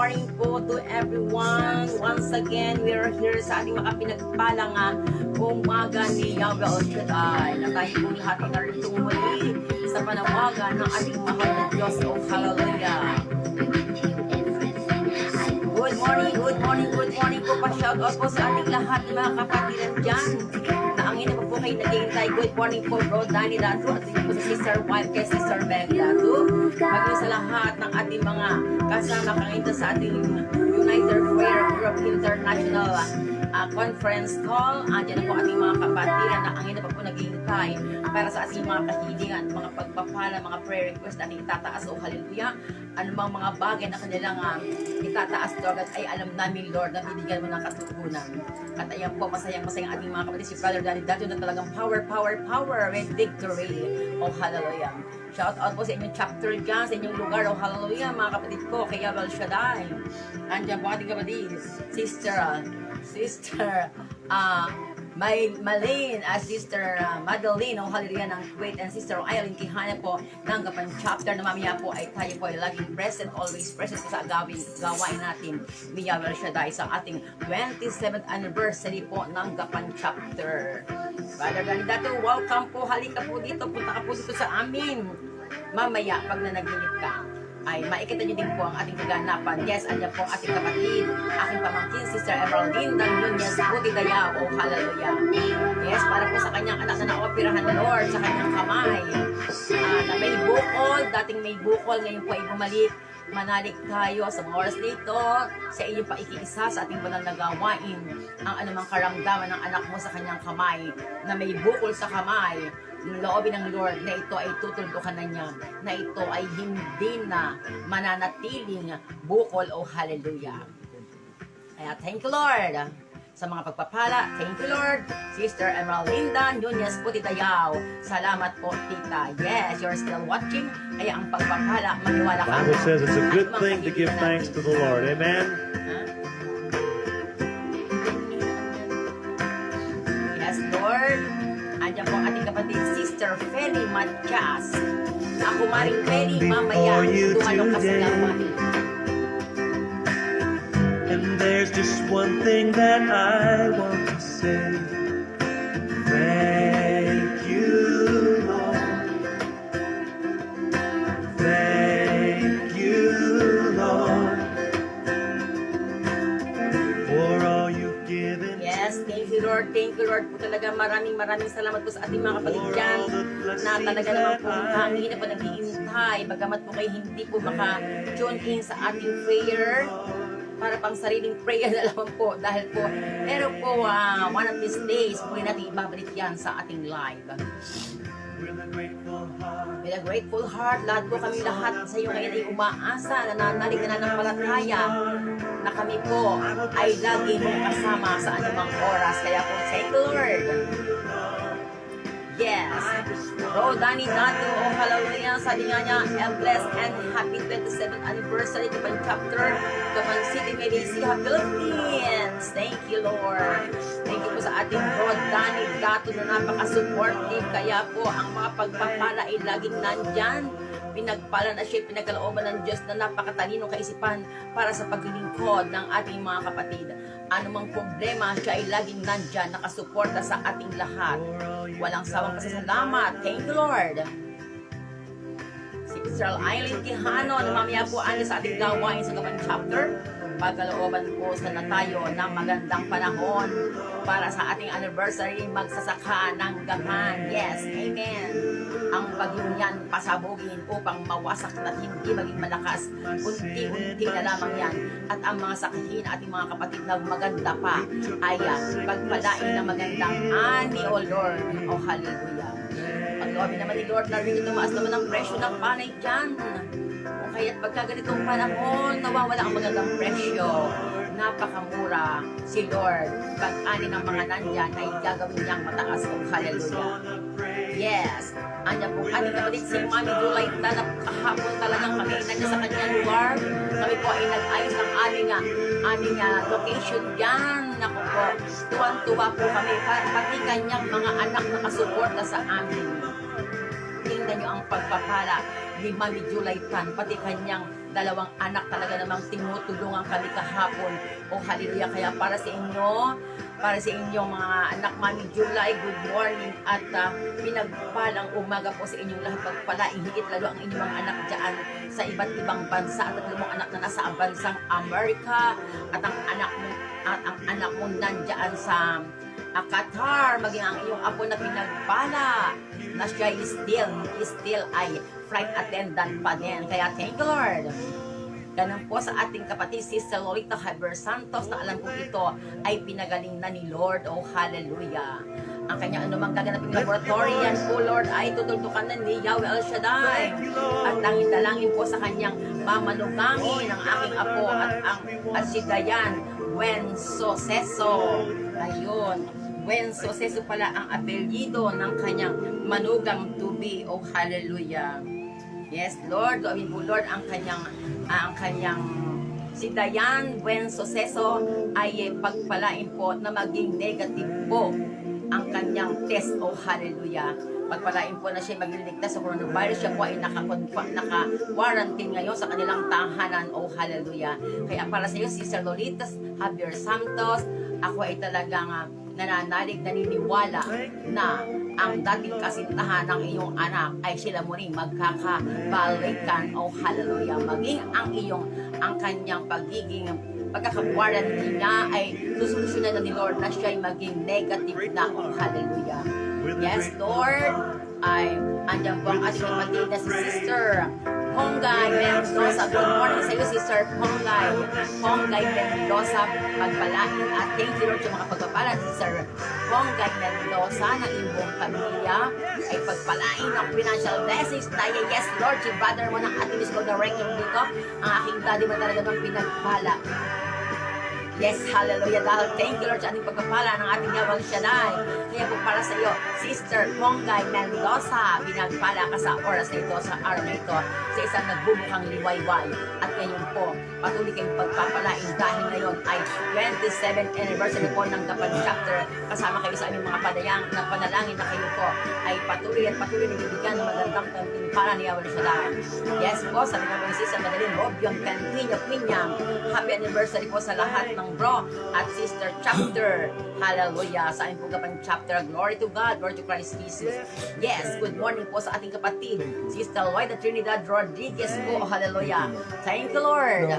morning po to everyone. Once again, we are here sa ating makapinagpalang umaga ni Yahweh El Shaddai. Na tayo po lahat ay naritong muli sa panawagan ng ating mahal na Diyos. Oh, hallelujah. Good morning po. Pa-shoutout po sa ating lahat ng mga kapatiran dyan. Na ang ina po kayo naghihintay. Good morning po, Bro Danny Datu. At po sa Sister Wife kay Sister Meg Datu. Maging sa lahat ng ating mga kasama kanina sa ating United Prayer Group International Conference Call. Andiyan na po ating mga kapatiran na ang ina po naghihintay para sa ating mga kahilingan, mga pagpapala, mga prayer request na ating itataas. O hallelujah. Anumang mga bagay na kanilang itataas, Lord, at ay alam namin, Lord, na bibigyan mo ng katugunan. At ayan po, masayang ating mga kapatid, si Brother Danny Datu na talagang power with victory. O hallelujah. Shout out po sa inyong chapter dyan, sa inyong lugar. O hallelujah, mga kapatid ko, kay Yahweh El Shaddai. Andiyan po ating kapatid, Sister Malene, Sister Madeline, o hallelujah ng Kuwait, and Sister Eileen Kihana po ng Gapan chapter na mamaya po ay tayo po ay laging present, always present sa gawain natin ni Yahweh El Shaddai sa ating 27th anniversary po ng Gapan chapter. Brother Danny Datu, welcome po, halika po dito, punta ka po dito sa amin. Mamaya, pag nanaginip ka, ay makikita niyo din po ang ating kaganapan. Yes, andyan po ang ating kapatid, aking pamangkin, Sister Emeraldine ng Nunez Buti Daya. O hallelujah. Yes, para po sa kanyang anak na naoperahan ng Lord sa kanyang kamay. Na may bukol, dating may bukol, ngayon po ay bumalik. Manalig tayo sa mga oras nito sa inyong paikiisa sa ating banal na gawain ang anumang karamdaman ng anak mo sa kanyang kamay na may bukol sa kamay. Loobin ng Lord na ito ay tutuldukan na niya, na ito ay hindi na mananatiling bukol. O hallelujah. Kaya thank you, Lord, sa mga pagpapala. Thank you, Lord. Sister Emeralda Nunez Puti Dayaw. Salamat po, tita. Yes, you're still watching. Kaya ang pagpapala, maniwala ka. The Bible says it's a good thing to give thanks to the Lord. Amen? Yes, Lord. Andiyan po ang ating kapatid, Sister Feli Matias. Ako maring Feli, mamaya, dumalong ka sa gawain. And there's just one thing that I want to say. Thank you, Lord. Thank you, Lord, for all you've given. Yes, thank you, Lord. Thank you, Lord. Po talaga maraming salamat po sa ating mga kapatid dyan na talaga naman po kami na po nag-iintay. Bagamat po kayo hindi po maka-tune in sa ating prayer, para pang sariling prayer na lang po. Dahil po, pero po, one of these days, muli natin ibabalik yan sa ating live. With a grateful heart, lahat po kami lahat sa iyo ngayon ay umaasa, nananalig na nanampalataya na kami po ay lagi mong kasama sa anumang oras. Kaya po, thank you, Lord. Yes. Bro Danny Datu, oh hallelujah, sabi nga niya, blessed and happy 27th anniversary Gapan chapter, Gapan City, Malaysia, Philippines. Thank you, Lord. Thank you po sa ating Bro Danny Datu na napaka-supportive. Kaya po, ang mga pagpapala ay laging nandyan. Pinagpala na siya, pinagkalooban ng Diyos na napakatalinong kaisipan para sa paglilingkod ng ating mga kapatid. Anumang problema, siya ay laging nandyan, nakasuporta sa ating lahat. Walang sawang pasasalamat. Thank you, Lord. Si Sister Eileen Quijano, na mamaya po sa ating gawain sa Gapan chapter. Pagkalooban po sana tayo ng magandang panahon para sa ating anniversary magsasaka ng Gapan. Yes, amen. Ang bagyong yan pasabugin upang mawasak na hindi maging malakas. Unti-unti na lamang yan. At ang mga sakihin ating mga kapatid na maganda pa ay pagpalain na magandang ani, O Lord. O hallelujah. Pagloobin naman ni Lord na rin tumaas naman ang presyo ng panay dyan. O kaya't pagka ganitong panahon, nawawala ang magandang presyo. Napakamura si Lord. Pag-ani ng mga nandyan ay gagawin niyang mataas. O hallelujah. Yes. Anya po, ating kapatid si Mami Dulay na kahapon talagang kami nandiyan sa kanyang lugar. Kami po ay nag-ayos ng aming location dyan. Naku po, tuwan-tuwa po kami. Pati kanyang mga anak na kasuporta sa amin. Tingnan nyo ang pagpapala ni Mami Dulay Tan, pati kanyang dalawang anak talaga namang tinutulungan kami kahapon. O hallelujah. Kaya para sa inyong mga anak, Mami July, good morning at pinagpalang umaga po sa inyong lahat. Pagpalain higit lalo ang inyong mga anak dyan sa iba't ibang bansa at tatlong anak na nasa bansang Amerika at ang anak mo nandyan sa Qatar, maging ang iyong apo na pinagpala na siya is still ay flight attendant pa din. Kaya thank you Lord. Ganun po sa ating kapatid Sister Lolita Haber Santos na alam kong ito ay pinagaling na ni Lord. Oh hallelujah. Ang kanyang anumang gaganaping laboratory yan po Lord ay tutultukan na ni Yahweh El Shaddai. At tanging dalangin po sa kanyang mamanugangin ang aking apo at si Dayan Wenso Seso. Ayun. Wenso Seso pala ang apelyido ng kanyang manugang to be. Oh hallelujah. Yes Lord, gawin po Lord ang kanyang si Dayan Wenso Seso ay pagpalain po na maging negative po ang kanyang test. Oh hallelujah. Pagpalain po na siya magliligtas sa coronavirus. Siya po ay naka-quarantine ngayon sa kanilang tahanan. Oh hallelujah. Kaya para sa iyo Sister Lolita Javier Santos, ako ay talagang nananalig, naniniwala na ang dating kasintahan ng iyong anak ay sila muling magkakabalikan. Oh hallelujah. Maging ang kanyang pagkaka-quarantine niya ay susolusyonan na ni Lord na siya ay maging negative na. Oh hallelujah. Yes Lord, ay andyan po ang ating kapatid na si Sister Ponggay Mendoza. Good morning sa iyo Sister Ponggay Mendoza, pagpalain at thank you Lord sa mga pagpapala ni Sister Ponggay Mendoza ng iyong pamilya ay pagpalain ng financial blessings tayo. Yes Lord, si brother mo ng ating musical director dito, ang aking daddy mo talaga ng pinagpala. Yes, hallelujah. Dahil thank you Lord sa ating pagpapala ng ating Yahweh Shaddai. Kaya po para sa iyo, Sister Ponggay Mendoza, binagpala ka sa oras na ito, sa araw na ito, sa isang nagbubukang liwayway. At ngayon po, patuloy kayong pagpapalain dahil ngayon ay 27th anniversary po ng Gapan Chapter. Kasama kayo sa aming mga padayang na panalangin na kayo po ay patuloy at patuloy na bibigyan ng magandang tantimpala ni Yahweh Shaddai. Yes po, sa mga Sister Madalyn Robion Cantinho Pinyang, happy anniversary po sa lahat ng bro at Sister Chapter. Hallelujah. Sa aming po Gapan Chapter. Glory to God. Glory to Christ Jesus. Yes, good morning po sa ating kapatid Sister Lloyd Trinidad Rodriguez po. Hallelujah. Thank you Lord.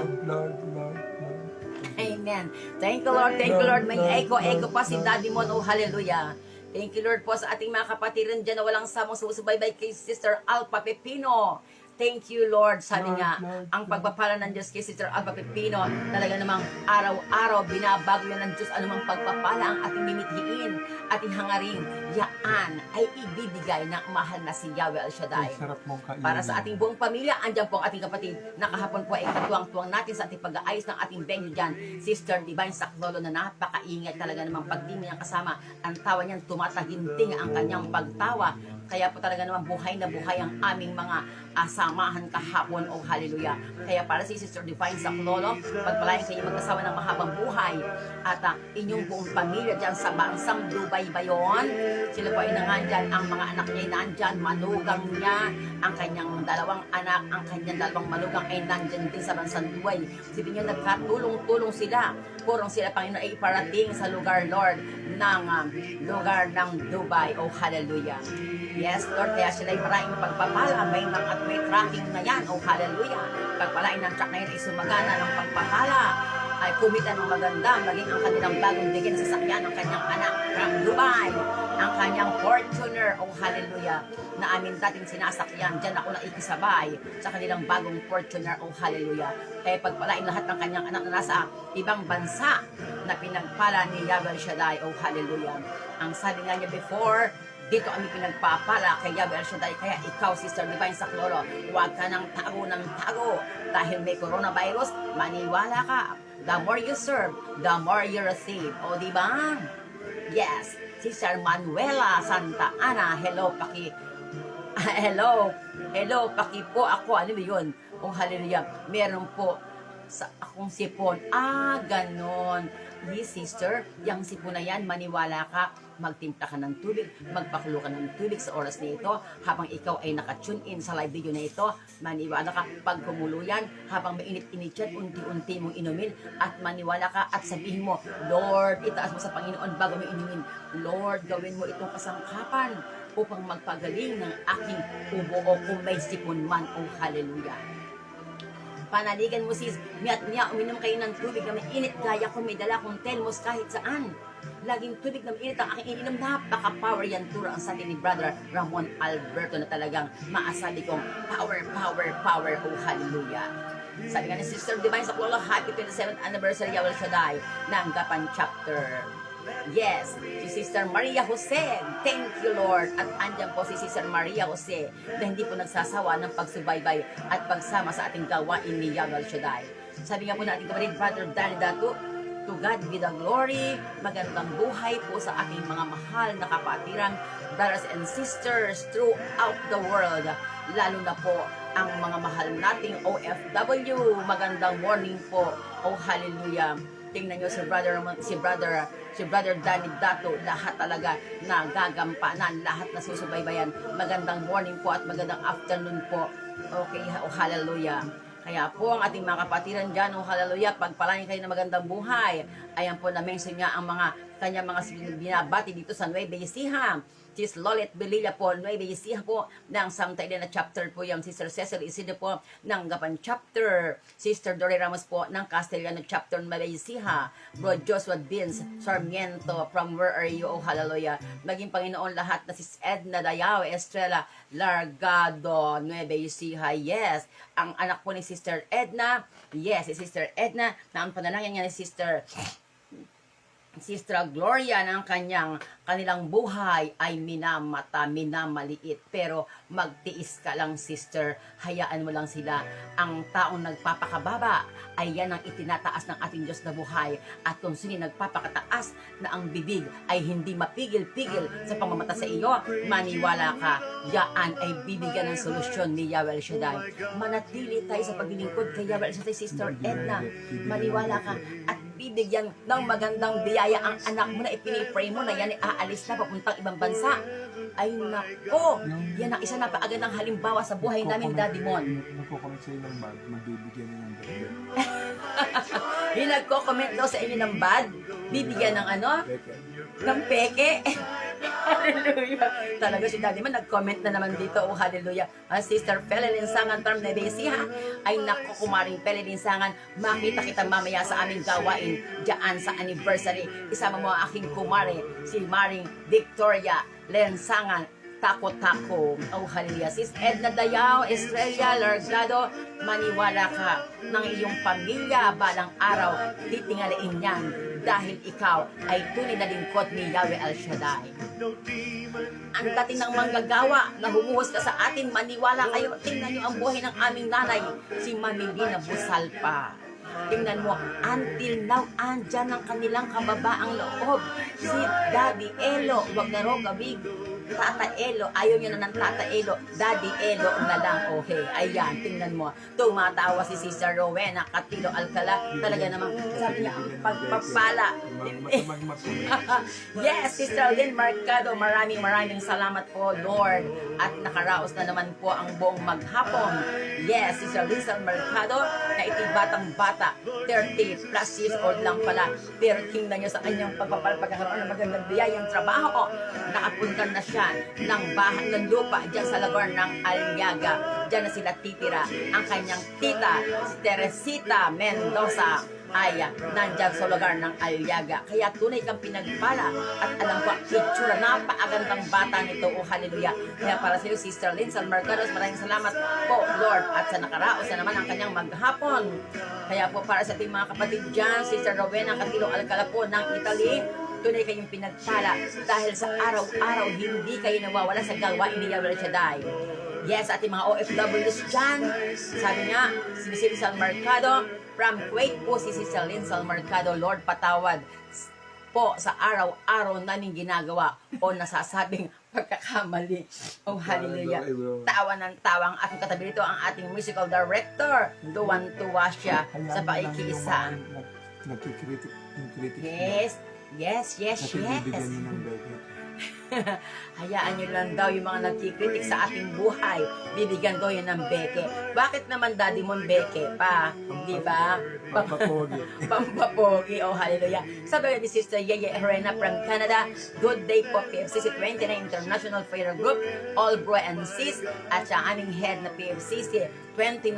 Amen. Thank you Lord. Thank you Lord. May echo pa si Daddy Mon. Oh hallelujah. Thank you Lord po sa ating mga kapatiran dyan na walang samong sumusubaybay kay Sister Alpa Pepino. Thank you, Lord. Sabi nga, ang pagpapala ng Diyos kay Sister Alba Pepino, talaga namang araw-araw binabago yan ng Diyos anumang pagpapala ang ating mimithiin, ating hangaring, yaan ay ibibigay ng mahal na si Yahweh El Shaddai. Para sa ating buong pamilya, andyan po ang ating kapatid na kahapon po ay katuwang-tuwang natin sa ating pag-aayos ng ating venue dyan, Sister Divine Saclolo na napakaingay talaga namang pagdimi niyang kasama. Ang tawa niyan tumataginting ang kanyang pagtawa. Kaya po talaga naman buhay na buhay ang aming mga samahan kahapon. Oh hallelujah. Kaya para si Sister Divine Saclolo, pagpalain kayo mag-asawa ng mahabang buhay at inyong buong pamilya dyan sa bansang Dubai ba yun? Sila po ay nangandyan, ang mga anak niya ay nandyan, manugang niya, ang kanyang dalawang anak, ang kanyang dalawang manugang ay nandyan din sa bansang Dubai. Sabi niyo, nagkatulong-tulong sila. Purong sila Panginoon ay iparating sa lugar Lord ng Dubai. Oh hallelujah. Yes, Lord, kaya sila'y maraming pagpapala, may mga may tracking na yan, oh hallelujah. Pagpalain ng truck na yun ay sumagana ng pagpapala, ay kumita ng maganda, maging ang kanilang bagong digin sa sasakyan ng kanyang anak from Dubai, ang kanyang Fortuner, oh hallelujah, na amin dating sinasakyan, dyan ako naikisabay sa kanilang bagong Fortuner, oh hallelujah. Kaya pagpalain lahat ng kanyang anak na nasa ibang bansa na pinagpala ni Yahweh Shaddai, oh hallelujah. Ang sabi nga niya before, dito kami pinagpapala kay Yahweh El Shaddai. Kaya ikaw, Sister Divine Saclolo, huwag ka ng tago dahil may coronavirus, maniwala ka. The more you serve, the more you receive. O diba? Yes. Sister Manuela Santa Ana, hello paki po ako. Ano yun? Oh hallelujah. Meron po sa akong sipon. Ganon. Yes, sister, yung sipon na yan, maniwala ka, magtimpla ka ng tubig, magpakulo ka ng tubig sa oras na ito, habang ikaw ay nakatune in sa live video na ito, maniwala ka, pag kumulo yan, habang mainit-init yan, unti-unti mong inumin, at maniwala ka at sabihin mo, Lord, itaas mo sa Panginoon bago mo inumin, Lord, gawin mo itong kasangkapan upang magpagaling ng aking ubo o kung may sipon man, oh hallelujah. Panaligan mo sis, miat-miya, uminom kayo ng tubig na mainit, gaya ko may dala kong telmos kahit saan. Laging tubig na mainit ang aking ininom, napaka-power yan, turo ang sabi ni Brother Ramon Alberto na talagang maasabi kong power, power, power, oh hallelujah. Sabi nga ni Sister Divine sa Kuala, happy 27th anniversary Yahweh Shaddai ng Gapan chapter. Yes, si Sister Maria Jose. Thank you, Lord. At andyan po si Sister Maria Jose na hindi po nagsasawa ng pagsubaybay at pagsama sa ating gawain ni Yahweh Shaddai. Sabi nga po na ating kapatid, Brother Danny Datu, to God be the glory. Magandang buhay po sa aking mga mahal na kapatiran, brothers and sisters throughout the world. Lalo na po ang mga mahal nating OFW. Magandang morning po. Oh, hallelujah. Tingnan nyo si brother Danny Dato, lahat talaga na gagampanan, lahat na susubaybayan. Magandang morning po at magandang afternoon po. Okay, oh hallelujah. Kaya po ang ating mga kapatiran dyan, oh hallelujah, pagpalain kayo ng magandang buhay. Ayan po, na-mention niya ang kanya mga binabati dito sa Nueva Ecija. Sis Lolet Belilla po, Nueva Ecija po, ng Santa Elena chapter po yung Sister Cecil Isidro po, ng Gapan chapter. Sister Dore Ramos po, ng Castellano chapter, Nueva Ecija. Bro Joshua Vince Sarmiento, from where are you, oh hallelujah. Maging Panginoon lahat na Sis Edna Dayao, Estrella Largado, Nueva Ecija. Yes, ang anak po ni Sister Edna, yes, si Sister Edna, na ang panalangin niya ni Sister Gloria ng kanilang buhay ay minamaliit. Pero magtiis ka lang, sister. Hayaan mo lang sila. Ang taong nagpapakababa ay yan ang itinataas ng ating Diyos na buhay. At kung sino nagpapakataas na ang bibig ay hindi mapigil-pigil sa pamamata sa iyo, maniwala ka, yaan ay bibigyan ng solusyon ni Yahweh Shaddai. Manatili tayo sa paglilingkod kay Yahweh Shaddai, Sister Edna. Maniwala ka at bibigyan ng magandang biyaya ang anak mo na ipinipray mo na yan ay aalis na papuntang ibang bansa. Ay nako, yan ang isa na paagad ng halimbawa sa buhay namin, Daddy Mon. Nagko-comment sa inyo ng bad, magbibigyan niya ng bad. Yung nagko-comment daw sa inyo ng bad, bibigyan ng ano? Ng peke. Hallelujah. Talaga si Daddy Man, nag-comment na naman dito. Oh, hallelujah. Sister Pelelin Sangan from Nevesia. Ay naku, kumaring Pelelin Sangan, makita kita mamaya sa aming gawain diyan sa anniversary. Isama mo ang aking kumare, si Maring Victoria Lensangan. Tako-tako. Oh, hallelujah. Sis Edna Dayao, Estrella Largado, maniwala ka ng iyong pamilya balang araw, titingaliin yan dahil ikaw ay tunay na lingkod ni Yahweh El Shaddai. Ang dati ng manggagawa na humuhos ka sa atin, maniwala kayo. Tingnan niyo ang buhay ng aming nanay, si Mami Lina Busalpa. Tingnan mo, until now, andyan ang kanilang kababaang loob. Si Daddy Elo, wag na ro gabig. Tata Elo, ayaw niya na ng Tata Elo, Daddy Elo na lang, okay. Ayan, tingnan mo. Tumatawa si Sister Rowena Catilo Alcala. Talaga namang, sabi niya, ang pagpapala. Yes, Sister Lynn Marcado, maraming salamat po, Lord. At nakaraos na naman po ang buong maghapon. Yes, Sister Lynn Marcado, na iti batang-bata, 30 plus years old lang pala. Pero tingnan niyo sa kanyang pagkakaroon ng magandang biyayang trabaho. Nakapunta na siya ng bahay ng lupa dyan sa lugar ng Aliaga. Dyan na sila titira. Ang kanyang tita, si Teresita Mendoza, ay nandyan sa lugar ng Aliaga. Kaya tunay kang pinagpala at alam ko ang itsura, napakagandang bata nito, oh hallelujah. Kaya para sa iyo, Sister Lynn San Margaros, maraming salamat po, Lord. At sa nakaraos na naman ang kanyang maghapon. Kaya po para sa ating mga kapatid dyan, Sister Rowena Catilo Alcala po ng Italy, tunay kayong pinagpala dahil sa araw-araw hindi kayo nawawala sa gawain ni Yahweh Shaddai. Yes, ating mga OFWs dyan, sabi nga, si Sister Sal Mercado, from Kuwait po si Sister Lynn Sal Mercado, Lord patawad po sa araw-araw naming ginagawa o nasasabing pagkakamali. Oh, hallelujah. Tawa ng tawang aking katabi dito ang ating musical director, tuwan-tuwa siya sa paikiisa. Nagkikritik. Yes. Yes, yes, Kasi bibigyan yes. niyo ng Beckett. Hayaan nyo lang daw yung mga nagkikritik sa ating buhay. Bibigyan daw yan ng beke. Bakit naman daddy mo beke pa? Di ba? Papapogi. Pampapogi. Oh, hallelujah. Sabi ni Sister Yeye Herrera from Canada, good day po PFCC 29 International Prayer Group, all bro and sis, at sa aming head na PFCC 29,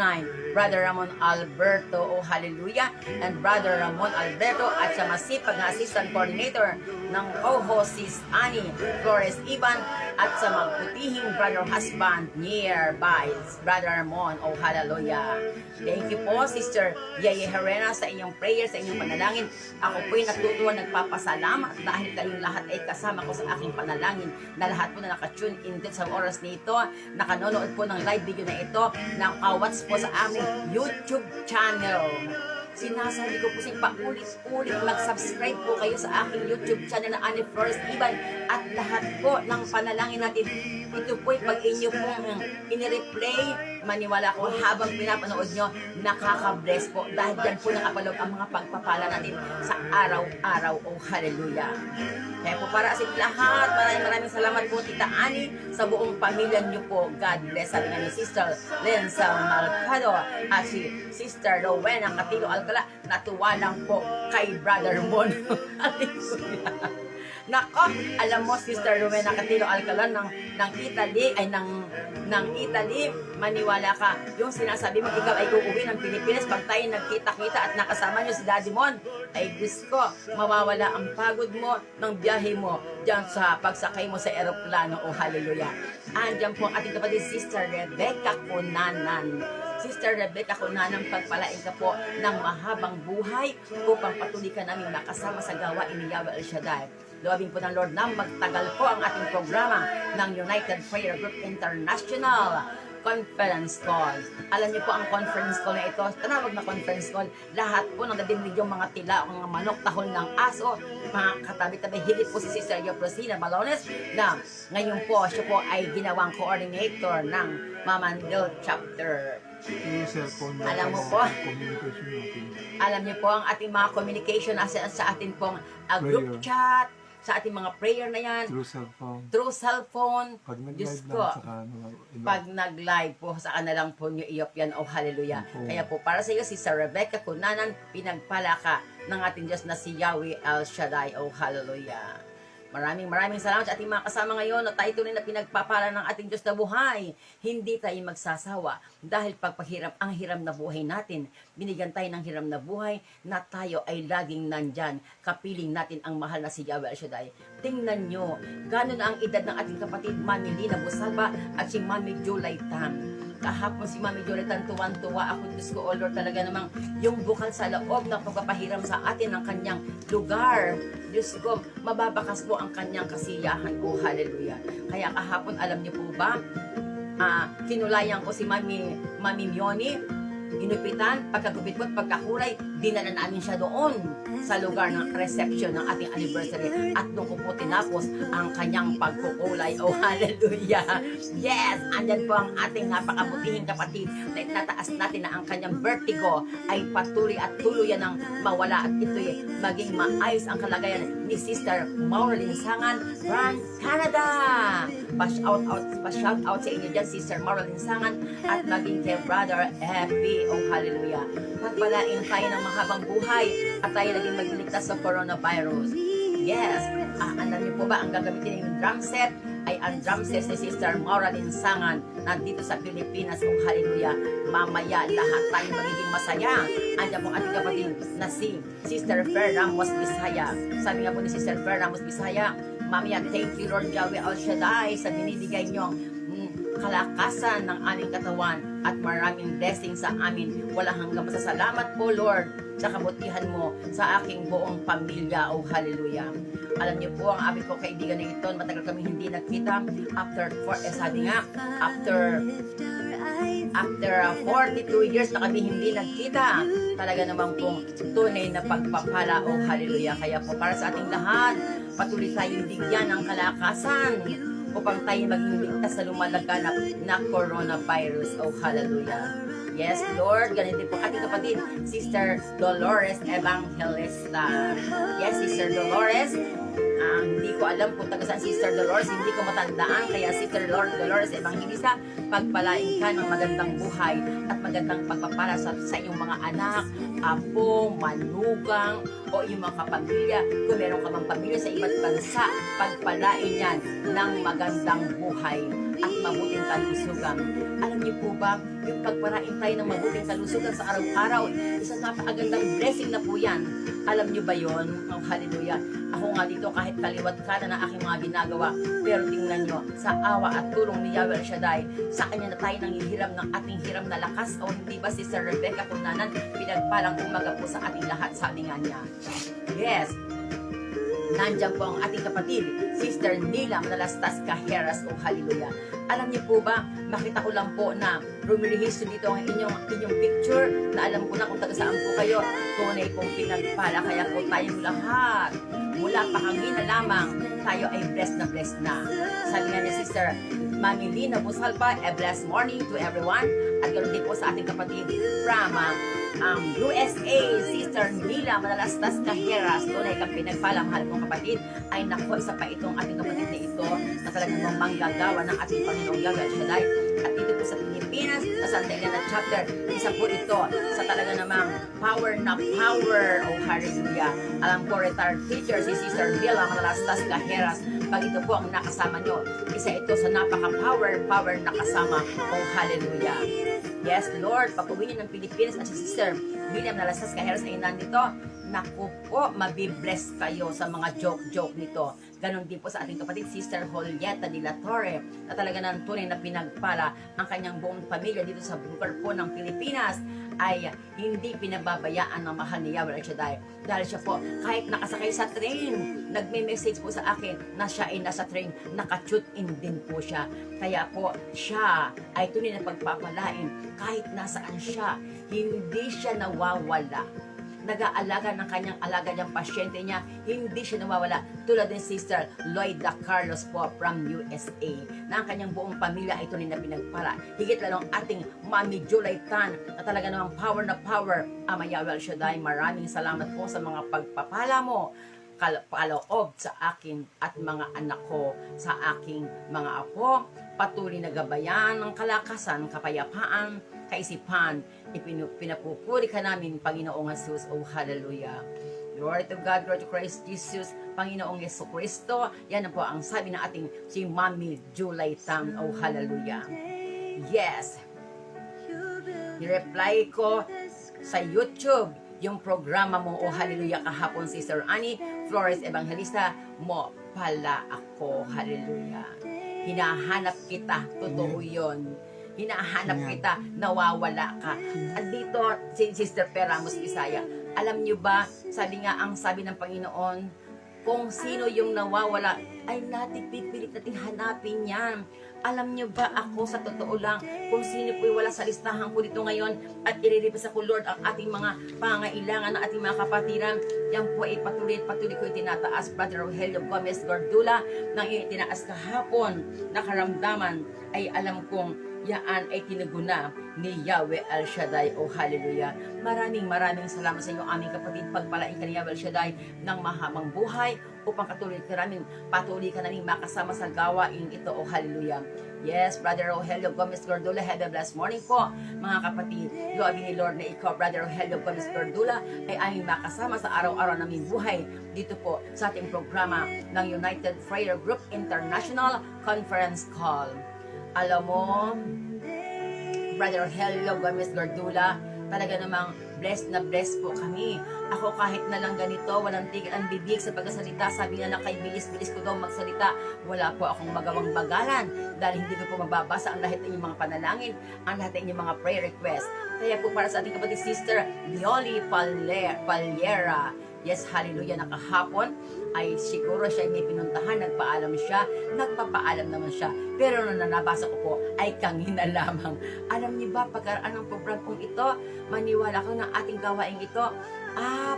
Brother Ramon Alberto, oh hallelujah, and Brother Ramon Alberto, at sa masipag na assistant coordinator ng co-host sis Annie Flores Ivan, at sa magputihing brother husband nearby, Brother Ramon, oh hallelujah. Thank you po, Sister Yeye Herrera, sa inyong prayer, sa inyong panalangin. Ako po'y natutuwa, nagpapasalamat dahil kayong lahat ay kasama ko sa aking panalangin, na lahat po na nakatune in din sa oras nito, nakanonood po ng live video na ito, nakawatch po sa aming YouTube channel. Sinasabi ko po sa paulit-ulit, mag-subscribe po kayo sa aking YouTube channel na Annie Flores Iban, at lahat po ng panalangin natin, ito po'y pag inyo pong inireplay, maniwala ko habang pinapanood nyo, nakaka-bless po dahil dyan po nakapalog ang mga pagpapala natin sa araw-araw. Oh hallelujah. Kaya po para sa lahat, maraming salamat po Tita Annie, sa buong pamilya nyo po. God bless. Sabi nga ni Sister Lenza Malcado at si Sister Rowena Catilo Alcala, natuwa lang po kay Brother Mon. Nako, alam mo Sister Rowena Catilo Alcala ng Italy, ay ng Italy, maniwala ka, yung sinasabi mo ikaw ay uuwi ng Pilipinas pag tayo nagkita-kita at nakasama nyo si Daddy Mon, ay Diyos ko, mawawala ang pagod mo ng biyahe mo dyan sa pagsakay mo sa eroplano. O hallelujah. Andyan po ang ating kapatid Sister Rebecca Cunanan. Sister Rebecca Cunanan, pagpalain ka po ng mahabang buhay upang patuloy ka namin makasama sa gawain ni Yahweh El Shaddai. Loobin po ng Lord na magtagal po ang ating programa ng United Prayer Group International Conference Call. Alam niyo po ang conference call na ito, tanawag na conference call, lahat po ng nadidinig yung mga tila, mga manok, tahol ng aso, mga katabi-tabi, higit po si Sister Yoprosina Balones na ngayon po, siya po ay ginawang coordinator ng Mamandil Chapter. Yung cellphone na Alam mo po, communication natin. alam niyo po ang ating mga communication sa ating pong group Prayer. chat, sa ating mga prayer na yan, Through cellphone. through cellphone. Pag Diyos nag-live ko, lang sa kanila. pag nag-live po sa kanilang po nyo iyop yan, oh hallelujah. Oo. Kaya po para sa iyo, si Sir Rebecca Cunanan, pinagpala ka ng ating Diyos na si Yahweh El Shaddai, oh hallelujah. Maraming salamat sa ating mga kasama ngayon na tayo tunay na pinagpapala ng ating Diyos na buhay. Hindi tayo magsasawa dahil pagpahiram ang hiram na buhay natin. Binigyan tayo ng hiram na buhay na tayo ay laging nandyan. Kapiling natin ang mahal na si Yahweh El Shaddai. Tingnan nyo, gano'n na ang edad ng ating kapatid Mami Lina Busalba at si Mami Julay Tan. Kahapon si Mami Jolitan, tuwan-tuwa ako, Diyos ko, oh Lord, talaga namang yung bukal sa loob ng pagpapahiram sa atin ng kanyang lugar. Diyos ko, mababakas po ang kanyang kasiyahan. Oh, hallelujah. Kaya kahapon, alam niyo po ba, kinulayan ko si Mami Mioni, ginupitan, pagkagupit ko at pagkakulay, dinala namin siya doon sa lugar ng reception ng ating anniversary at doon ko po tinapos ang kanyang pagkukulay. Oh, hallelujah! Yes! Andyan po ang ating napakabutihing kapatid na itataas natin na ang kanyang vertigo ay patuloy at tuluyan ng mawala at ito'y maging maayos ang kalagayan ni Sister Maureen Sangan from Canada. Pa-shout out sa inyo dyan, Sister Maureen Sangan, at maging kay Brother Happy. Oh, hallelujah! Pagpalain tayo ng mahabang buhay at tayo naging magligtas sa coronavirus. Yes! Alam niyo po ba ang gagamitin yung drum set? Ay ang drum set ni Sister Maureen Sangan nandito sa Pilipinas. Oh, hallelujah! Mamaya lahat tayo magiging masaya. Andiyan po ating kapatid na si Sister Fer Ramos Bisaya. Sabi nga po ni Sister Fer Ramos Bisaya, mamaya, thank you Lord Yahweh El Shaddai sa binibigay niyong kalakasan ng aming katawan at maraming blessing sa amin. Walang hanggang masasalamat po Lord sa kabutihan mo sa aking buong pamilya. Oh, hallelujah! Alam niyo po, ang aming po kaibigan na ito, matagal kami hindi nagkita. Sabi nga, after 42 years na kami hindi nagkita, talaga namang pong tunay na pagpapala. Oh, hallelujah! Kaya po para sa ating lahat, patuloy tayong bigyan ng kalakasan upang tayo maging ligtas sa lumalaganap na coronavirus. Oh, hallelujah! Yes, Lord. Ganun din po ating kapatid, Sister Dolores Evangelista. Yes, Sister Dolores. Hindi ko alam kung taga saan Sister Dolores, hindi ko matandaan. Kaya Sister Dolores Evangelista, pagpalain ka ng magandang buhay at magandang pagpapala sa inyong mga anak, apo, manugang, o iyong mga kapamilya. Kung meron ka mang pamilya sa iba't bansa, pagpalain yan ng magandang buhay at mabuting kalusugan. Alam niyo po ba, yung pagpalain tayo ng mabuting kalusugan sa araw-araw, isang napakagandang blessing na po yan. Alam niyo ba yon? Oh, hallelujah. Ako nga dito kahit kaliwat ka na ng aking mga ginagawa, pero tingnan nyo, sa awa at tulong ni Yahweh El Shaddai, sa kanya na tayo nanghihiram ng ating hiram na lakas. O hindi ba si Sir Rebecca Kunanan, pinagpalang umaga po sa ating lahat, sabi nga niya. Yes, nandiyan po ang ating kapatid, Sister Nila Manalastas Cajeras, o hallelujah. Alam niyo po ba, makita ko lang po na rumilihisto dito ang inyong picture, na alam ko na kung taga saan po kayo. Tunay pong pinagpala, kaya po tayong lahat, mula pa hangin na lamang, tayo ay blessed na. Sabi nga ni Sister Mami Lina Busalpa, a blessed morning to everyone. At ganoon din po sa ating kapatid from USA, Sister Nila Manalastas Cajeras. Tunay kang pinagpala, mahal kong kapatid. Ay nako, isa pa itong ating kapatid na ito na talagang manggagawa ng ating Panginoong Yahweh El Shaddai. At dito po sa Pilipinas, sa Santa Elena Chapter, isa po ito sa talaga namang power na power. Oh, hallelujah. Alam ko, retired teacher, si Sister Nila Manalastas Cajeras. Pag ito po ang nakasama nyo, isa ito sa napaka-power na kasama. Oh, hallelujah. Yes, Lord, pag-uwi niyo ng Pilipinas at si Sister William Nalastas Cajeras ay nandito, naku po, mabibless kayo sa mga joke nito. Ganon din po sa ating kapatid, Sister Julieta de la Torre, na talaga ng tunay na pinagpala ang kanyang buong pamilya dito sa lugar po ng Pilipinas, ay hindi pinababayaan ng mahal ni Yahweh El Shaddai. Dahil siya po, kahit nakasakay sa train, nagme-message po sa akin na siya ay nasa train, naka-tune in din po siya. Kaya po, siya ay tunay na pagpapalain. Kahit nasaan siya, hindi siya nawawala. Nag-aalaga ng kanyang alaga niyang pasyente niya, hindi siya nawawala. Tulad din Sister Lloyda Carlos po from USA, na ang kanyang buong pamilya ay tunay na pinagpala. Higit lalong ating Mami July Tan, na talaga namang power na power, Ama Yahweh El Shaddai. Maraming salamat po sa mga pagpapala mo, kaloob sa akin at mga anak ko, sa aking mga apo. Patuloy na gabayan ng kalakasan, kapayapaan, kaisipan, pinapupuri ka namin, Panginoong Jesus. Oh, hallelujah. Glory to God, glory to Christ Jesus, Panginoong Yesu Cristo. Yan na po ang sabi ng ating si Mami July Tan. Oh, hallelujah. Yes. I-reply ko sa YouTube yung programa mo, oh hallelujah, kahapon, Sister Annie Flores Evangelista, mo pala ako, hallelujah. Hinahanap kita, totoo yun. Hinahanap kita, nawawala ka. At dito, si Sister Peramos Bisaya, alam nyo ba, sabi ng Panginoon, kung sino yung nawawala, ay natin pipilit natin hanapin yan. Alam nyo ba, ako sa totoo lang, kung sino po'y wala sa listahan ko dito ngayon, at iriripas ako, Lord, ang ating mga pangailangan ng ating mga kapatiran, yan po ay patuloy ko itinataas. Brother Rogelio Gomez Gordula, nang itinaas kahapon na karamdaman, ay alam kong yaan ay tinaguna ni Yahweh El Shaddai. Oh, hallelujah. Maraming salamat sa inyo, aming kapatid. Pagpalain ka ni Yahweh El Shaddai ng mahabang buhay upang patuloy ka namin makasama sa gawain ito. Oh, hallelujah. Yes, Brother Rogelio Gomez Gordula, have a blessed morning po, mga kapatid. Loobin ni Lord na ikaw, Brother Rogelio Gomez Gordula, ay aming makasama sa araw-araw naming buhay dito po sa ating programa ng United Prayer Group International Conference Call. Alam mo, Brother Rogelio Gomez Gordula, talaga namang blessed na blessed po kami. Ako kahit na lang ganito, walang tigil ang bibig sa pagsasalita. Sabi nga na kay bilis-bilis ko daw magsalita. Wala po akong magawang bagalan dahil hindi ko po mababasa ang lahat ng inyong mga panalangin, ang lahat ng inyong mga prayer request. Kaya po para sa ating kapatid Sister Violi Paliera, yes, hallelujah, nakahapon ay siguro siya may pinuntahan, nagpapaalam naman siya. Pero nung nabasa ko po, ay kangina lamang. Alam niyo ba, pagkaraan ng programong ito, maniwala ko na ating gawain ito,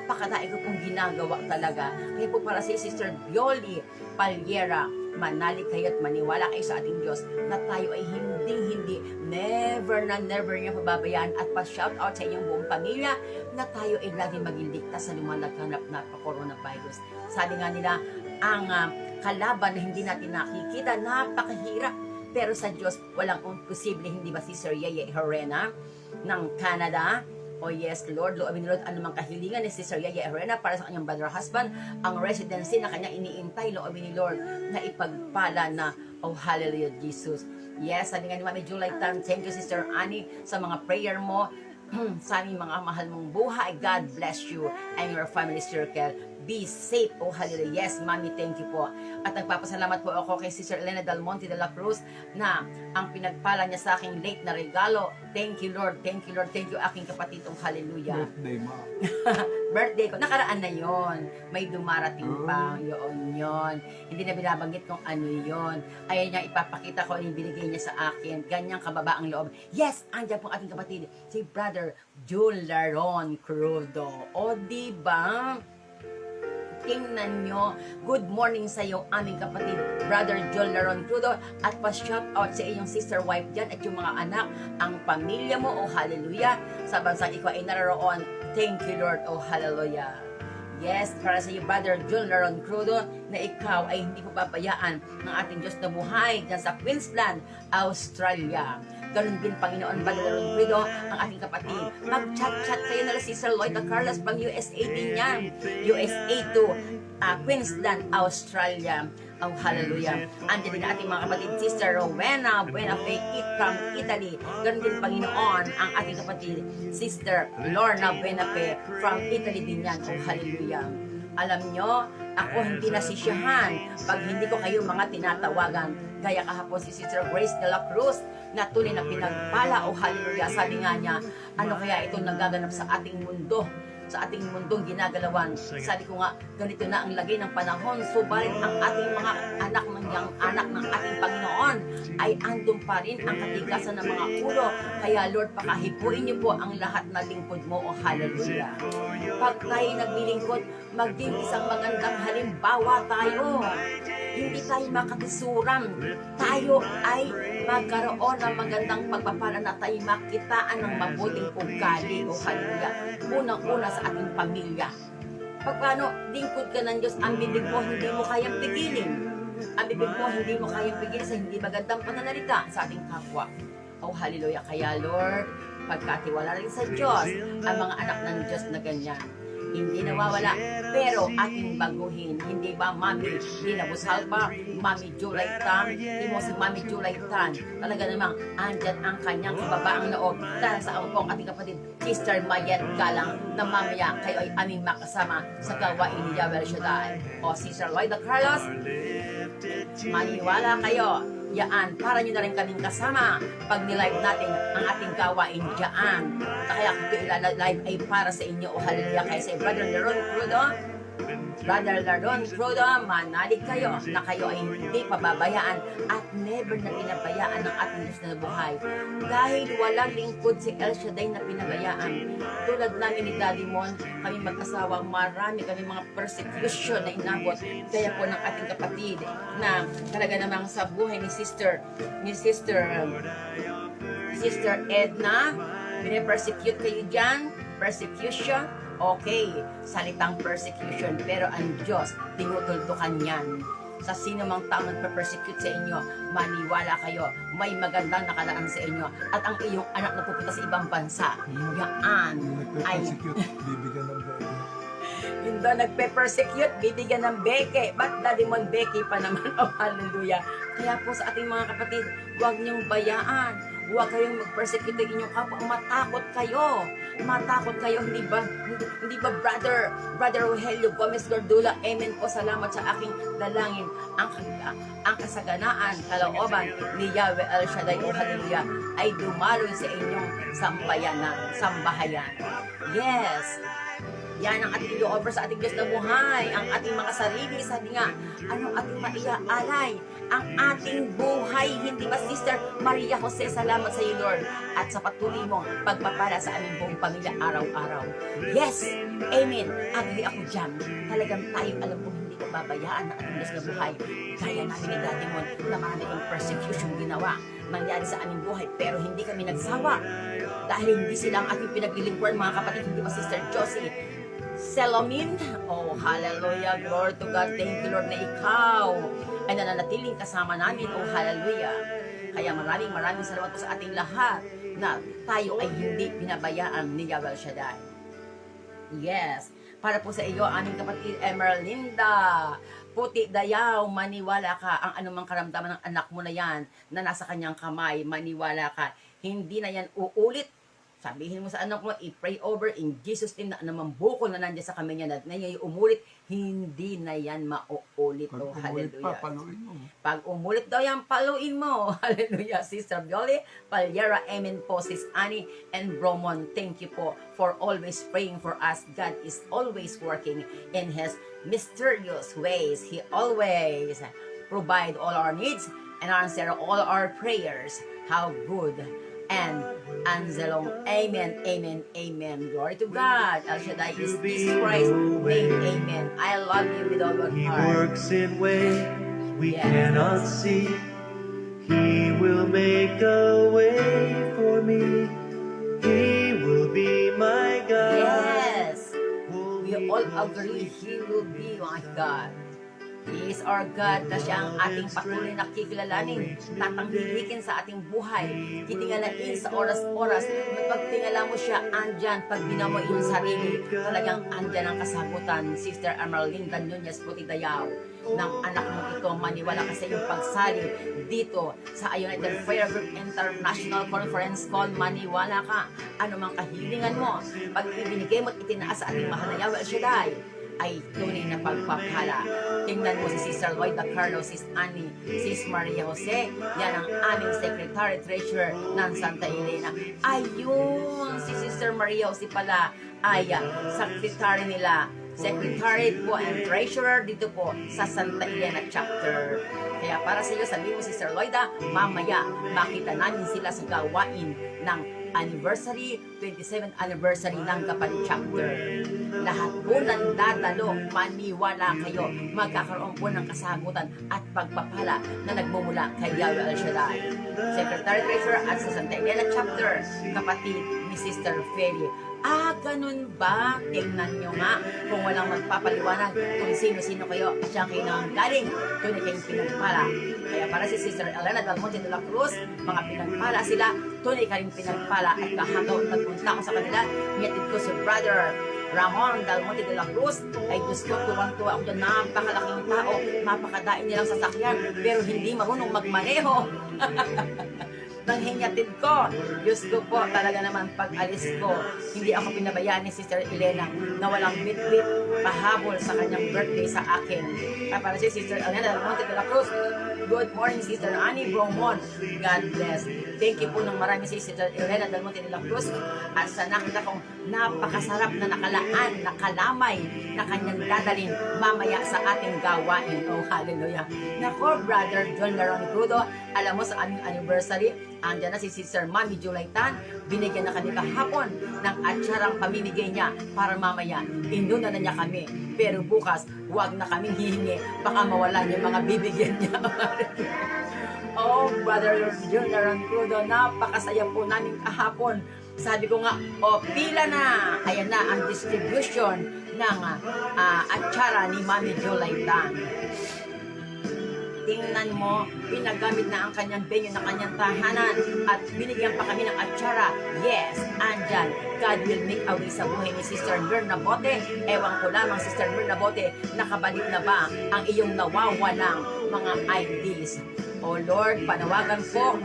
pakadai ko pong ginagawa talaga. Kaya po para si Sister Violi Paliera, manalig kayo at maniwala kayo sa ating Diyos na tayo ay hindi hinding-hindi, never na never niya pababayaan at pa-shout out sa inyong buong pamilya na tayo ay lagi maging ligtas sa lumalaghanap na coronavirus. Sabi nga nila, ang kalaban na hindi natin nakikita, napakahirap. Pero sa Diyos, walang imposible, hindi ba si Sir Yeye Herrera ng Canada? Oh yes, Lord, loobin ni Lord, anumang kahilingan ni Sister Yaya Herrera para sa kanyang brother husband, ang residency na kanyang iniintay, loobin ni Lord, na ipagpala na, oh hallelujah, Jesus. Yes, sabi nga ni Mami July Tan, thank you Sister Annie sa mga prayer mo, sa aming mga mahal mong buhay. God bless you and your family circle. Be safe. Oh, hallelujah. Yes, Mami, thank you po. At nagpapasalamat po ako kay Sister Elena Del Monte de la Cruz na ang pinagpala niya sa aking late na regalo. Thank you, Lord. Thank you, Lord. Thank you, aking kapatid. Oh, hallelujah. Birthday mo. Birthday ko. Nakaraan na yon. May dumarating pa. Yon. Hindi na binabanggit kung ano yon. Ayaw niya ipapakita ko yung binigay niya sa akin. Ganyang kababa ang loob. Yes, andyan po aking kapatid. Si Brother June Laron Crudo. O, diba? Tingnan nyo. Good morning sa iyo, aming kapatid, Brother John Laron Crudo, at pa-shout out sa iyong sister wife dyan at yung mga anak, ang pamilya mo, oh hallelujah, sa bansang ikaw ay naroon. Thank you, Lord, oh hallelujah. Yes, para sa iyo, Brother John Laron Crudo, na ikaw ay hindi papabayaan ng ating Diyos na buhay dyan sa Queensland, Australia. Ganun din, Panginoon, Brother Laron Crudo, ang ating kapatid. Mag-chat-chat kayo na si Sir Lloyd Carlos pang USA din yan. USA to Queensland, Australia. Oh, hallelujah. Andiyan din ating mga kapatid, Sister Rowena Buenafe from Italy. Ganun din, Panginoon, ang ating kapatid, Sister Lorna Buenafe from Italy din yan. Oh, hallelujah. Alam nyo, ako hindi nasisiyahan pag hindi ko kayo mga tinatawagan. Gaya kahapon si Sister Grace de la Cruz na tunay na pinagpala. Oh, hallelujah. Sabi nga niya, ano kaya ito nagaganap sa ating mundo? Sa ating mundong ginagalawan. Sabi ko nga, ganito na ang lagay ng panahon. Subalit ang ating mga anak ng ating Panginoon ay andun pa rin ang katigasan ng mga ulo. Kaya Lord, pakahipuin niyo po ang lahat na lingkod mo. O hallelujah. Pag tayo naglilingkod, maging isang magandang halimbawa tayo. Hindi tayo makatisuran. Tayo ay magkaroon ng magandang pagpapala na tayo makitaan ng mabuting ugali. O hallelujah. Unang-una sa ating pamilya. Pagkano, lingkod ka ng Diyos, ang bibig mo hindi mo kayang pigilin. Ang bibig mo hindi mo kayang pigilin sa hindi magandang pananalita sa ating kapwa. Oh, hallelujah. Kaya Lord, pagkatiwala rin sa Diyos, ang mga anak ng Diyos na ganyan. Hindi nawawala, pero ating baguhin. Hindi ba, Mami Lina Busalpa, Mami July Tan, hindi mo si Mami July Tan. Talaga namang, andyan ang kanyang kababaang loob. Dahil sa angkong ating kapatid, Sister Mayet Galang, na mamaya kayo ay aming makasama sa gawain ni Yahweh Shaddai. O Sister Lloyda Carlos, maniwala kayo. Yaan, para nyo na rin kaming kasama pag nilive natin ang ating gawain dyan. Kaya kung ito ilalive ay para sa inyo. O hallelujah, kaya sa Brother Laron Crudo, Brother Laron Crudo, manalig kayo na kayo ay hindi pababayaan at never na pinabayaan ng ating Diyos na buhay. Dahil walang lingkod si El Shaddai na pinabayaan. Tulad namin ni Daddy Mon, kami mag-asawa, marami kami mga persecution na inabot. Kaya po ng ating kapatid na talaga namang sa buhay ni Sister Edna, pinapersecute kayo dyan, persecution. Okay, salitang persecution, pero ang Diyos, tinutultukan yan. Sa sino mang taong nagpa-persecute sa inyo, maniwala kayo, may magandang nakalaan sa inyo. At ang iyong anak na pupunta sa ibang bansa, yaan ay... Bibigyan ng bebe. Hindi nagpe-persecute, bibigyan ng beke. Ba't Daddy Mon beke pa naman? Oh, hallelujah. Kaya po sa ating mga kapatid, huwag niyong bayaan. Huwag kayong mag-persecute ng inyong kapwa. Matakot kayo. Matakot kayo. Hindi ba Brother Rogelio Gomez Gordula, amen po, salamat sa aking dalangin. Ang kasaganaan, kalooban ni Yahweh El Shaddai, o hallelujah, ay dumaloy sa inyong sambahayan. Yes. Yan ang ating i-offer sa ating Diyos na buhay, ang ating mga sarili. Sabi nga, anong ating maiaalay? Ang ating buhay, hindi ba Sister Maria Jose, salamat sa iyo Lord, at sa patuloy mong pagpapala sa aming buong pamilya araw-araw. Yes, amen, agree ako dyan. Talagang tayo alam kong hindi ko babayaan ng ating Diyos na buhay. Kaya namin ni Daddy Mon na maraming persecution ginawa. nangyari sa aming buhay, pero hindi kami nagsawa. Dahil hindi sila ang ating pinaglilingkuran, mga kapatid, hindi ba Sister Josie Selomin? Oh, hallelujah, glory to God. Thank you, Lord, na ikaw ay nananatiling kasama namin. Oh, hallelujah. Kaya maraming salamat po sa ating lahat na tayo ay hindi pinabayaan ni Yahweh El Shaddai. Yes, para po sa iyo, aming kapatid Emerlinda Puti Dayaw, maniwala ka. Ang anumang karamdaman ng anak mo na yan na nasa kanyang kamay, maniwala ka. Hindi na yan uulit. Sabihin mo sa anak mo, i-pray over in Jesus' name na anumang bukol na nandiyan sa kamay niya na ngayon umulit, hindi na yan mauulit. Pag Oh, umulit pa, hallelujah. paluin mo. Pag umulit daw yan, paluin mo. Hallelujah. Sister Violi, Palyera, amen po. Sis Annie and Bromon, thank you po for always praying for us. God is always working in His mysterious ways. He always provide all our needs and answer all our prayers. How good and Anzelong. Amen, amen, amen. Glory to God. El Shaddai is Jesus Christ. Name, amen. I love you with all your He heart. works in ways we Yes. cannot see. He will make a way for me. He will be my God. Yes. We all agree He will be my God. He is our God na siya ang ating patuloy na kikilalanin, tatanggihikin sa ating buhay, titingalain sa oras-oras. Pagtingala mo siya, andyan. Pag binaw mo iyong sarili, talagang andyan ang kasagutan. Sister Emerlinda Nunez Puti Dayaw, ng anak mo ito, maniwala ka sa iyong pagsali dito sa United Prayer Group International Conference Call. Maniwala ka, anumang kahilingan mo, pag ibinigay mo at itinaas sa ating mahal na Yahweh El Shaddai, ay tunay na pagpapala. Tingnan mo si Sister Lloyd Carlos, Sis Annie, Sis Maria Jose, yan ang aming Secretary Treasurer ng Santa Elena. Ayun, si Sister Maria Jose pala ay Secretary nila. Secretary po and Treasurer dito po sa Santa Elena Chapter. Kaya para sa iyo, sabihin mo Sister Lloyda, mamaya makita namin sila sa gawain ng anniversary, 27th anniversary ng Gapan Chapter. Lahat po ng dadalo, maniwala kayo, magkakaroon po ng kasagutan at pagpapala na nagmumula kay Yahweh El Shaddai. Secretary Treasurer at sa Santa Elena Chapter, kapatid ni Sister Feli. Ganun ba? Tingnan nyo nga kung walang magpapaliwanag kung sino-sino kayo at siyang kayo galing, tunay kayong pinagpala. Kaya para si Sister Elena Dalmonte de la Cruz, mga pinagpala sila, tunay kayong pinagpala at kahagaw nagpunta ko sa kanila, niyatid ko si Brother Ramon Dalmonte de la Cruz, ay Diyos ko, tuwang-tuwa ako dyan, napakalaking tao, napakadain nilang sasakyan, pero hindi marunong magmaneho. Nang hinyatid ko, Diyos ko po, talaga naman pag alis ko, hindi ako pinabayaan ni Sister Elena na walang bit-bit pahabol sa kanyang birthday sa akin. Kaya para si Sister Elena Dalmonte de la Cruz, good morning Sister Annie Bromon, God bless. Thank you po ng marami si Sister Elena Dalmonte de la Cruz at sa nakita kong napakasarap na nakalaan, nakalamay na kanyang dadalhin mamaya sa ating gawain. Oh, hallelujah. Nako, Brother John Laron Crudo, alam mo sa aming anniversary, andyan na si Sister Mami Julaytan, binigyan na kami kahapon ng atsarang pamimigay niya para mamaya, inuna na niya kami. Pero bukas, huwag na kaming hihingi, baka mawala niya mga bibigyan niya. Oh, Brother John Laron Crudo, napakasaya po namin kahapon. Sabi ko nga, pila na. Ayan na ang distribution ng atsara ni Mami Julaytan. Tingnan mo, pinagamit na ang kanyang venue na kanyang tahanan at binigyan pa kami ng atsara. Yes, andyan. God will make a way sa buhay ni Sister Myrna Bote. Ewan ko lamang, Sister Myrna Bote, nakabalik na ba ang iyong nawawalang mga IDs? O Lord, panawagan po,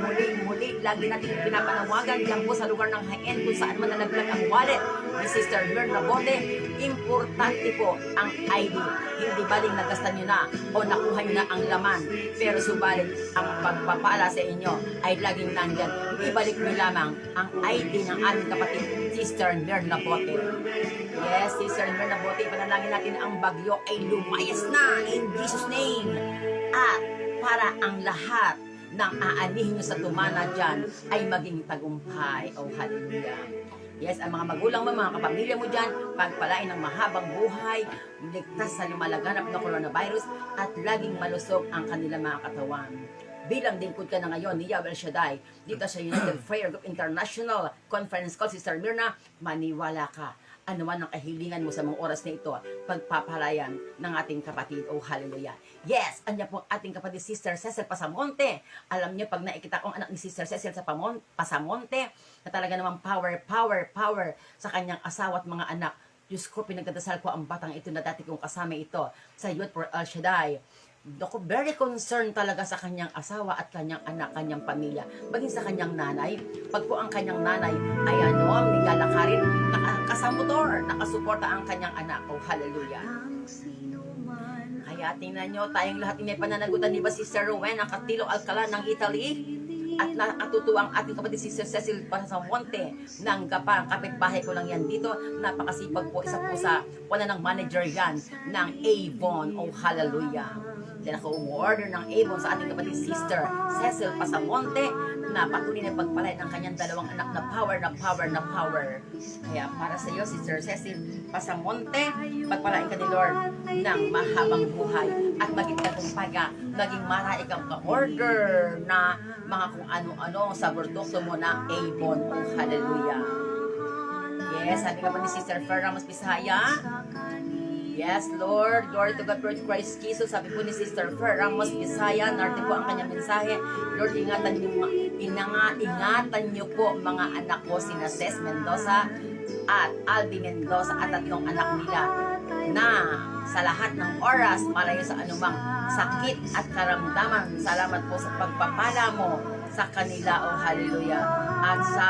muli, lagi natin pinapanawagan diyan po sa lugar ng Haen kung saan man nalaglag ang wallet ni Sister Myrna Bote. Importante po ang ID. Hindi baling nagastan nyo na o nakuha nyo na ang laman. Pero subalit, ang pagpapala sa inyo ay laging nandyan. Ibalik nyo lamang ang ID ng aming kapatid, Sister Myrna Bote. Yes, Sister Myrna Bote, panalangin natin ang bagyo ay lumayas na in Jesus' name. At para ang lahat ng aanihin nyo sa tumana dyan ay maging tagumpay. Oh, hallelujah. Yes, ang mga magulang mo, mga kapamilya mo dyan, pagpalain ng mahabang buhay, ligtas sa lumalaganap na coronavirus, at laging malusog ang kanilang mga katawan. bilang lingkod ka na ngayon ni Yahweh Shaddai dito sa United Prayer Group International Conference Call, Sister Mirna, maniwala ka. Ano man ang kahilingan mo sa mga oras na ito, pagpapalayan ng ating kapatid. Oh, hallelujah. Yes, andyan po ating kapatid, Sister Cecil Pasamonte. Alam niyo, pag nakikita kong anak ni Sister Cecil sa Pasamonte, na talaga namang power sa kanyang asawa at mga anak. Diyos ko, pinagdadasal ko ang batang ito na dati kong kasama ito sa Youth for El Shaddai. Ako, very concerned talaga sa kanyang asawa at kanyang anak, kanyang pamilya, maging sa kanyang nanay. Pag po ang kanyang nanay ay nilalakarin, nakasamotor, nakasuporta ang kanyang anak. Oh, hallelujah. Kaya tingnan nyo, tayong lahat may pananagutan, di ba, Sister Rowena Catilo Alcala ng Italy? At nakatutuwa ang ating kapatid Sister Cecil Pasamonte ng Gapang. Kapitbahay ko lang yan dito. Napakasipag po, isa po sa ng manager yan ng Avon. Oh, hallelujah. Then ako-order ng Avon sa ating kapatid Sister Cecil Pasamonte na patuloy na pagpalay ng kanyang dalawang anak na power. Kaya para sa iyo, Sister Cecil Pasamonte, pagpalain ka ni Lord ng mahabang buhay at maging tagumpaga, naging marami kang ka-order na mga kung ano-ano sa produkto mo na Avon. Oh, hallelujah. Yes, sabi ka pa ni Sister Fer Ramos Bisaya. Yes, Lord. Glory to God, glory to Christ Jesus. Sabi po ni Sister Fer Ramos Bisaya, narito po ang kanyang mensahe. Lord, ingatan niyo po mga anak ko, sina Ces Mendoza at Albi Mendoza at tatlong anak nila na sa lahat ng oras malayo sa anumang sakit at karamdaman. Salamat po sa pagpapala mo sa kanila, oh hallelujah. At sa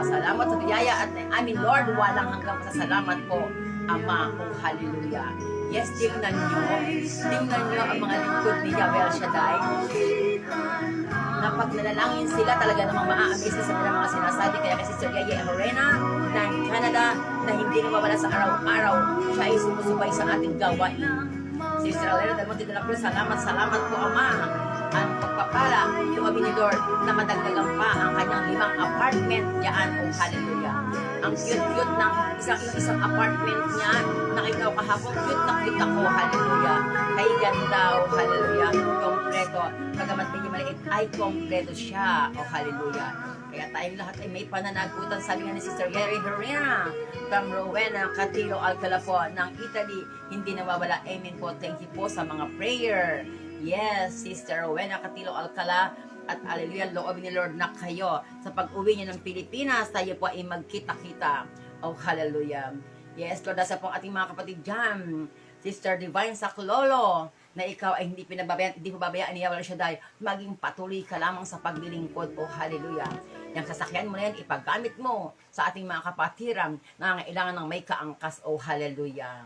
salamat sa biyaya at amin, Lord, walang hanggang pasasalamat po, Ama, oh hallelujah. Yes, tingnan nyo ang mga lingkod ni Yahweh Shaddai na pag nalalangin sila, talaga namang maa-amaze na sa mga sinasabi. Kaya kay Sister Yaya Herrera ng Canada na hindi nawawala sa araw-araw, siya ay sumusubay sa ating gawain. Sister Alera del Monte de la Cruz, salamat po, Ama. Ang pagpapala, tuwabi ni Lord na madagdagan pa ang kanyang 5 apartment diyan, oh hallelujah. Ang cute-cute ng isang apartment niya, nakita ko kahapon, cute na cute ako, hallelujah. Ay ganda, oh hallelujah. Kompleto. Pagamat medyo maliit, ay kompleto siya, oh hallelujah. Kaya tayong lahat ay may pananagutan, sabi nga ni Sister Yeri Herrera from Rowena Catilo Alcala po ng Italy. Hindi nawawala, amen po. Thank you po sa mga prayer. Yes, Sister Rowena Catilo Alcala, at hallelujah, loobin ni Lord na kayo sa pag-uwi niyo ng Pilipinas, tayo po ay magkita-kita. Oh, hallelujah. Yes, Lord, sa po ating mga kapatid dyan, Sister Divine Saklolo, na ikaw ay hindi pababayaan ni Yahweh Shaddai, maging patuloy ka lamang sa paglilingkod. Oh, hallelujah. Yung sasakyan mo na yan, ipagamit mo sa ating mga kapatiran na ngailangan ng may kaangkas. Oh, hallelujah.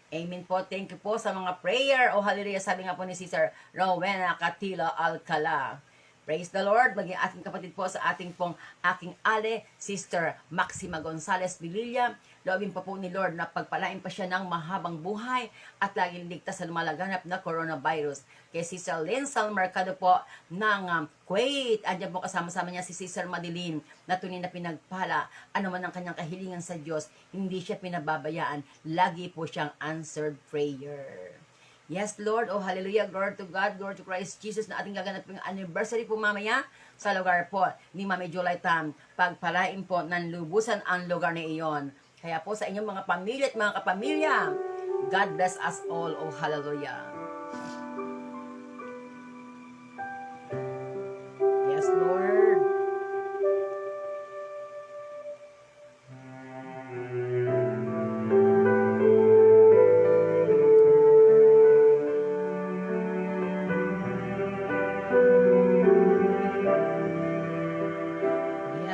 Amen po. Thank you po sa mga prayer. Oh, hallelujah. Sabi nga po ni Sister Rowena Catilo Alcala. Praise the Lord. Maging ating kapatid po sa ating aking ale, Sister Maxima Gonzalez Vililla. Loobin pa po ni Lord na pagpalain pa siya ng mahabang buhay at laging ligtas sa lumalaganap na coronavirus. Kay Sister Linsal Mercado po ng Kuwait. Andiyan po kasama-sama niya si Sister Madeline na tunay na pinagpala. Ano man ang kanyang kahilingan sa Diyos, hindi siya pinababayaan. Lagi po siyang answered prayer. Yes, Lord. Oh, hallelujah. Glory to God. Glory to Christ Jesus na ating gaganapin ang anniversary po mamaya sa lugar po ni Mami July Tam. Pagpalain po ng lubusan ang lugar na iyon. Kaya po sa inyong mga pamilya at mga kapamilya, God bless us all. Oh, hallelujah. Yes, Lord.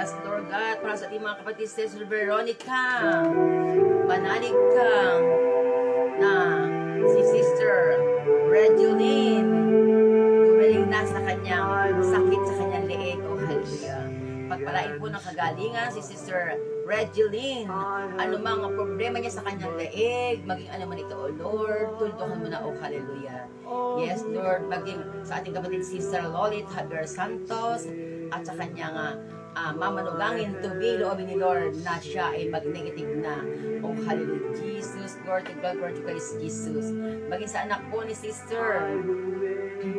Yes, Lord God, para sa ating mga kapatid, Sister Veronica, manalig ka na si Sister Regeline, gumaling na sa kanyang sakit sa kanyang leeg. Oh, hallelujah. Pagpalain po ng kagalingan si Sister Regeline, ano mga problema niya sa kanyang leeg, maging ano man ito, oh Lord, tuldukan mo na, oh hallelujah. Yes, Lord, maging sa ating kapatid Sister Lolit Javier Santos at sa kanyang mamanugangin to be loobin ni Lord na siya ay mag-negative na. Oh, hallelujah, Jesus, Lord, glory to Christ Jesus. Maging sa anak po ni Sister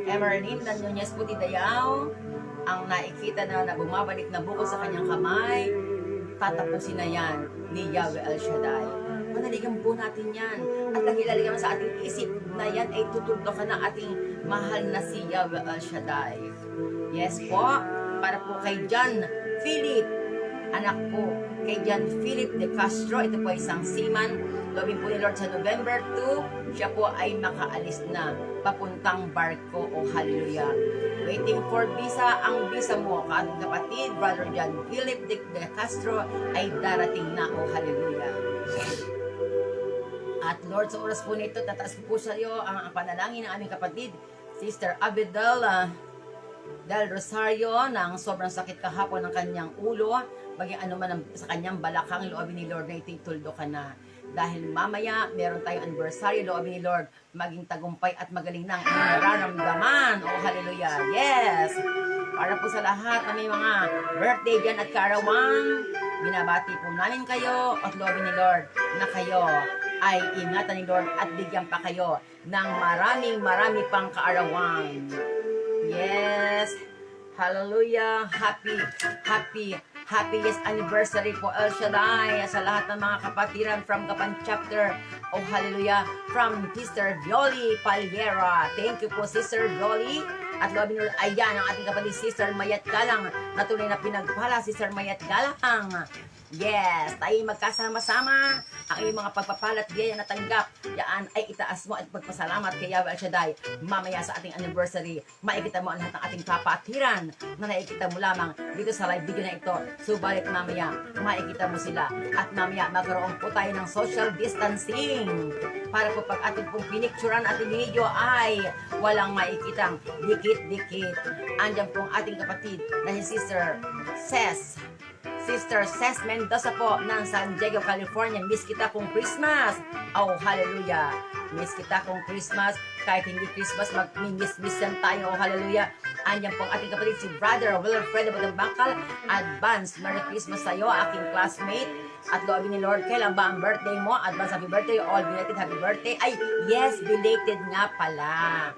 Emeraldine Nunez Puti Dayaw, ang nakikita na bumabalik na bukol sa kanyang kamay, tatapusin na yan ni Yahweh El Shaddai. Manaligan po natin yan. At nagilaligan sa ating isip na yan ay tutugdokan ng ating mahal na si Yahweh El Shaddai. Yes po, para po kay John Philip, anak po kay John Philip de Castro, ito po isang seaman. Loobin po ni Lord sa November 2, siya po ay makaalis na papuntang barko. O hallelujah. Waiting for visa, ang visa mo, kaanong kapatid, Brother John Philip de Castro, ay darating na. O hallelujah. At Lord, sa oras po nito, tataas po sa iyo ang panalangin ng aming kapatid, Sister Abedel Del Rosario, ng sobrang sakit kahapon ng kanyang ulo, maging ano man sa kanyang balakang, loobin ni Lord na itutuldo ka na. Dahil mamaya, meron tayong anniversary, loobin ni Lord, maging tagumpay at magaling na ang inyong nararamdaman. Oh, hallelujah. Yes! Para po sa lahat na may mga birthday dyan at kaarawan, binabati po namin kayo at loobin ni Lord na kayo ay ingatan ni Lord at bigyan pa kayo ng marami pang kaarawan. Yes! Hallelujah! Happiest anniversary po El Shaddai sa lahat ng mga kapatiran from Gapan Chapter. Oh, hallelujah! From Sister Violi Palguera. Thank you po, Sister Violi. At loobin nyo, ayan ang ating kapatid, Sister Mayat Galang. Na tunay na pinagpala, Sister Mayat Galang. Yes, tayo magkasama-sama. Ang iyong mga pagpapalat biyaya na tanggap, yan ay itaas mo at pagpasalamat kay Yahweh El Shaddai. Mamaya sa ating anniversary, maikita mo ang lahat ng ating kapatiran na naikita mo lamang dito sa live video na ito. Subalit mamaya, maikita mo sila. At mamaya, magkaroon po tayo ng social distancing. Para po pag ating pong pinicturan ating video ay walang maikitang dikit-dikit. Andyan po ang ating kapatid na si Sister Ces Mendoza po ng San Diego, California. Miss kita kong Christmas. Oh, hallelujah. Miss kita kong Christmas. Kahit hindi Christmas, mag-miss-miss yan tayo. Oh, hallelujah. Andiyan po ang ating kapatid si Brother Wilfredo Bagambakal. Advance Merry Christmas sa iyo, aking classmate. At loobin ni Lord, kailan ba ang birthday mo? Advance happy birthday, all belated happy birthday. Ay, yes, belated nga pala.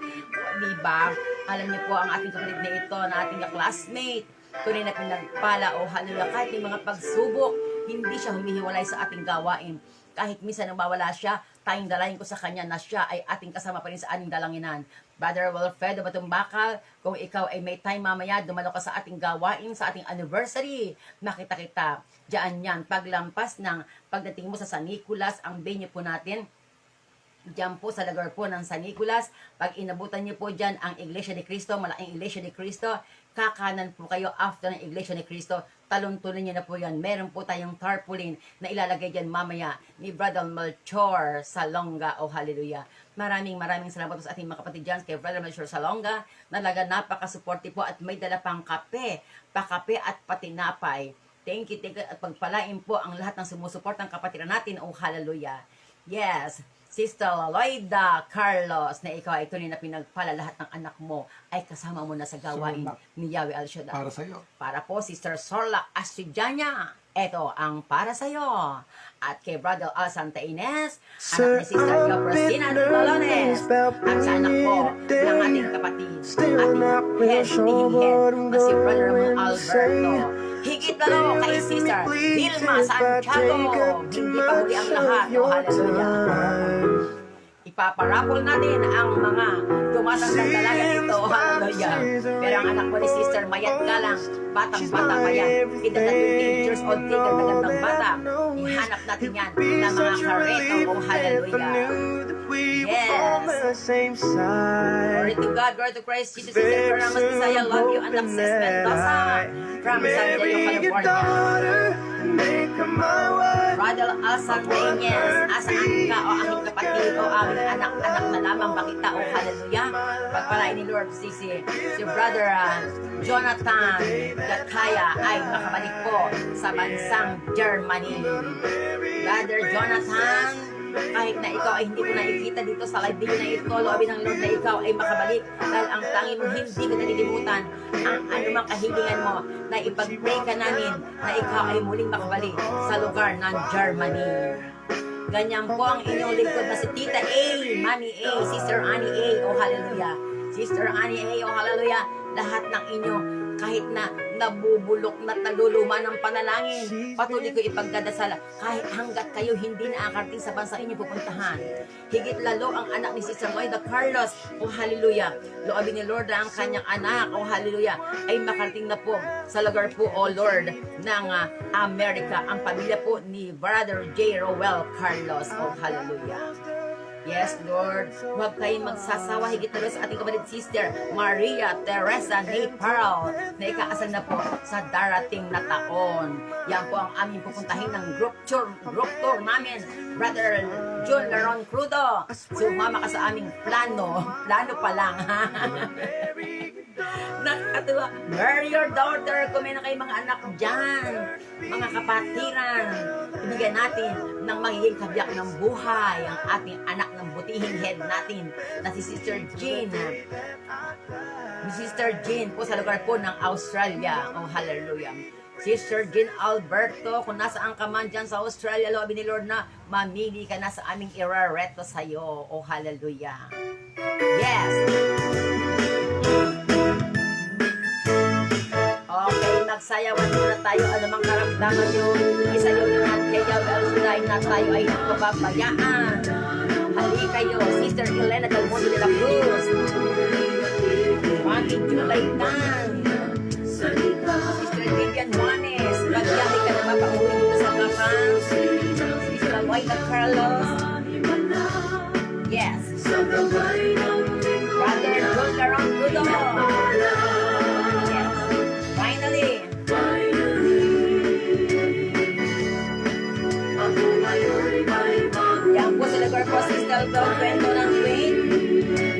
Diba? Alam niyo po ang ating kapatid na ito, na ating classmate. Tunay na pinagpala, o hallelujah, kahit may mga pagsubok, hindi siya humihiwalay sa ating gawain. Kahit minsan nawawala siya, tayong dalahin ko sa kanya na siya ay ating kasama pa rin sa ating dalanginan. Brother Wilfredo Batumbakal, kung ikaw ay may time mamaya, dumalo ka sa ating gawain, sa ating anniversary, nakita kita. Diyan yan, paglampas ng pagdating mo sa San Nicolas, ang venue po natin, diyan po sa lugar po ng San Nicolas. Pag inabutan niyo po diyan ang Iglesia ni Cristo, malaking Iglesia ni Cristo, kakanan po kayo after ng Iglesia ni Cristo, talon-tunin niyo na po yan. Meron po tayong tarpaulin na ilalagay diyan mamaya ni Brother Melchor Salonga. Oh, hallelujah. Maraming salamat po sa ating mga kapatid dyan, kay Brother Melchor Salonga. Nalaga napaka-supportive po at may dala pang kape, pakape at patinapay. Thank you, at pagpalain po ang lahat ng sumusuportang kapatiran natin. Oh, hallelujah. Yes, Sister Loida Carlos, na ikaw ay tunay na pinagpala, lahat ng anak mo ay kasama mo na sa gawain ni Yahweh El Shaddai. Para sa'yo. Para po, Sister Sorla Astridiana, ito ang para sa'yo. At kay Brother Al Santa Ines, anak ni Sister Yoprosina Lolones, at sa anak po ng ating kapatid, ating head, na si Brother Ramon Alberto. Higit lalo kay Sister Vilma Santiago. Hindi pa huli ang lahat. Oh, hallelujah. Ipaparapol natin ang mga tumatandang dalaga ito. Hallelujah. Pero ang anak ko ni Sister Mayat Galang, batang-bata pa yan. Edad na 28 years old, ganda-gandang bata. Ihanap natin yan ng mga kareto. Oh, hallelujah. Yes. Glory to God, glory to Christ Jesus. Sister Ramos Bisaya, love you, and Access Mendoza from San Diego, California. Brother Alsan Reyes, asaan ka o aking kapatid o aming anak-anak na lamang makita o hallelujah. Pagpalain ni Lord si Brother Jonathan Gataya ay makabalik po sa bansang Germany. Brother Jonathan, kahit na ikaw ay hindi ko nakikita dito sa live video na ito, loobin ng Lord na ikaw ay makabalik dahil ang tangi mo hindi ko nalilimutan ang anumang kahilingan mo na ipag-pray ka namin na ikaw ay muling makabalik sa lugar ng Germany. Ganyan po ang inyong lingkod na si Tita A, Mami A, Sister Annie A, oh hallelujah. Sister Annie A, oh hallelujah. Lahat ng inyo, kahit na nabubulok na naluluma ng panalangin, patuloy ko ipagdadasal kahit hanggat kayo hindi nakakarating sa bansa inyo pupuntahan. Higit lalo ang anak ni Sister Moida Carlos, oh hallelujah. Loobin ni Lord na ang kanyang anak, oh hallelujah, ay makarating na po sa lugar po, oh Lord, ng Amerika, ang pamilya po ni Brother J. Rowell Carlos, oh hallelujah. Yes, Lord. Huwag kayong magsasawa higit na sa ating kapatid Sister Maria Teresa Nepal na ikaasal na po sa darating na taon. Yan po ang aming pupuntahin ng group tour namin. Brother John Laron Crudo. Sumama ka sa aming plano. Plano pa lang, ha? Nakakatuwa. Marry your daughter. Kung may na kayong mga anak dyan, mga kapatiran, ibigay natin ng magiging kabiyak ng buhay ang ating anak ng butihing head natin na si Sister Jean. Sister Jean po sa lugar po ng Australia. Oh, hallelujah. Sister Jean Alberto, kung nasaan ka man dyan sa Australia, loobin ni Lord na mamili ka na sa aming irareto sa'yo. Oh, hallelujah. Yes. Okay, magsayawan muna tayo. Anumang karamdaman nyo, isayaw nyo at kaya well na tayo ay napapabayaan. Hali kayo, Sister Elena Del Mundo de la Cruz. Mami Julay Tan. Sister Vivian Juanes. Magbiyahe ka na mapauwi dito sa Japan. Sister Moida Carlos. Yes. Brother John Laron Crudo. Yes. Finally. Yan po sa lugar po, Sister Dog Kwento ng Queen.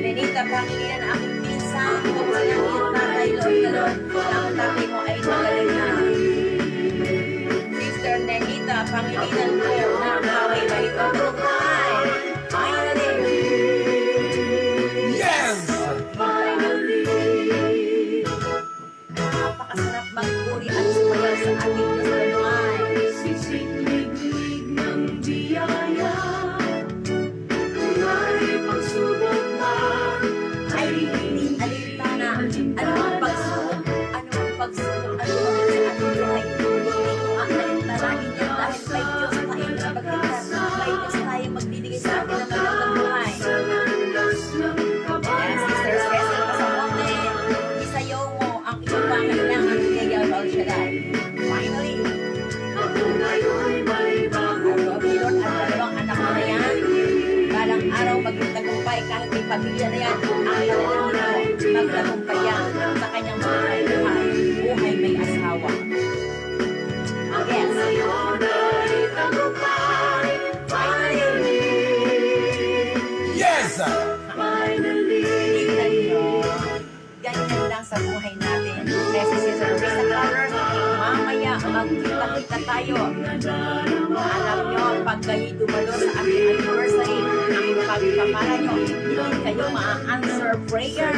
Lenita, panginginan ang aking pinsan. Kung sila ng iyong tatay, Lord na Lord, ang tatay mo ay magaling na. Sister Lenita, panginginan ko na kaway ba ito? Turukay. Finally. Yes! Napakasarap magpuri at sumayaw sa ating Diyos na Luhay. Sisig-lig-lig ng biyaya, kung ay pagsubok man, Ay, hindi alintana. Ano ang pagsubok? Ano ang pagsubok? Ano ang sa ating buhay? Hindi ko ang alintanahin yan dahil may Diyos tayong napagligtas. May Diyos tayong magbibigay sa atin ng magandang buhay. landas ng Yes, Sister Cecil Pasamonte, isayaw mo ang iyong pangailangan kay Yahweh El Shaddai. Finally, ako ngayon'y may bago. ang Lord ni Lord at dalawang anak mo na yan. Balang araw maging tagumpay kahit may pamilya na yan. Ang panalangin mo, magtagumpay yan sa kanyang buhay. Buhay may asawa. Yes. Ngayon ay tagumpay. Finally, Yes! Finally, tingnan nyo. Ganyan lang sa buhay natin. Kaya si Sister Risa Flowers, mamaya magkita-kita tayo. Alam nyo, pag kayo dumalo sa ating anniversary, ang pagpapala nyo, hindi kayo ma-answer prayer.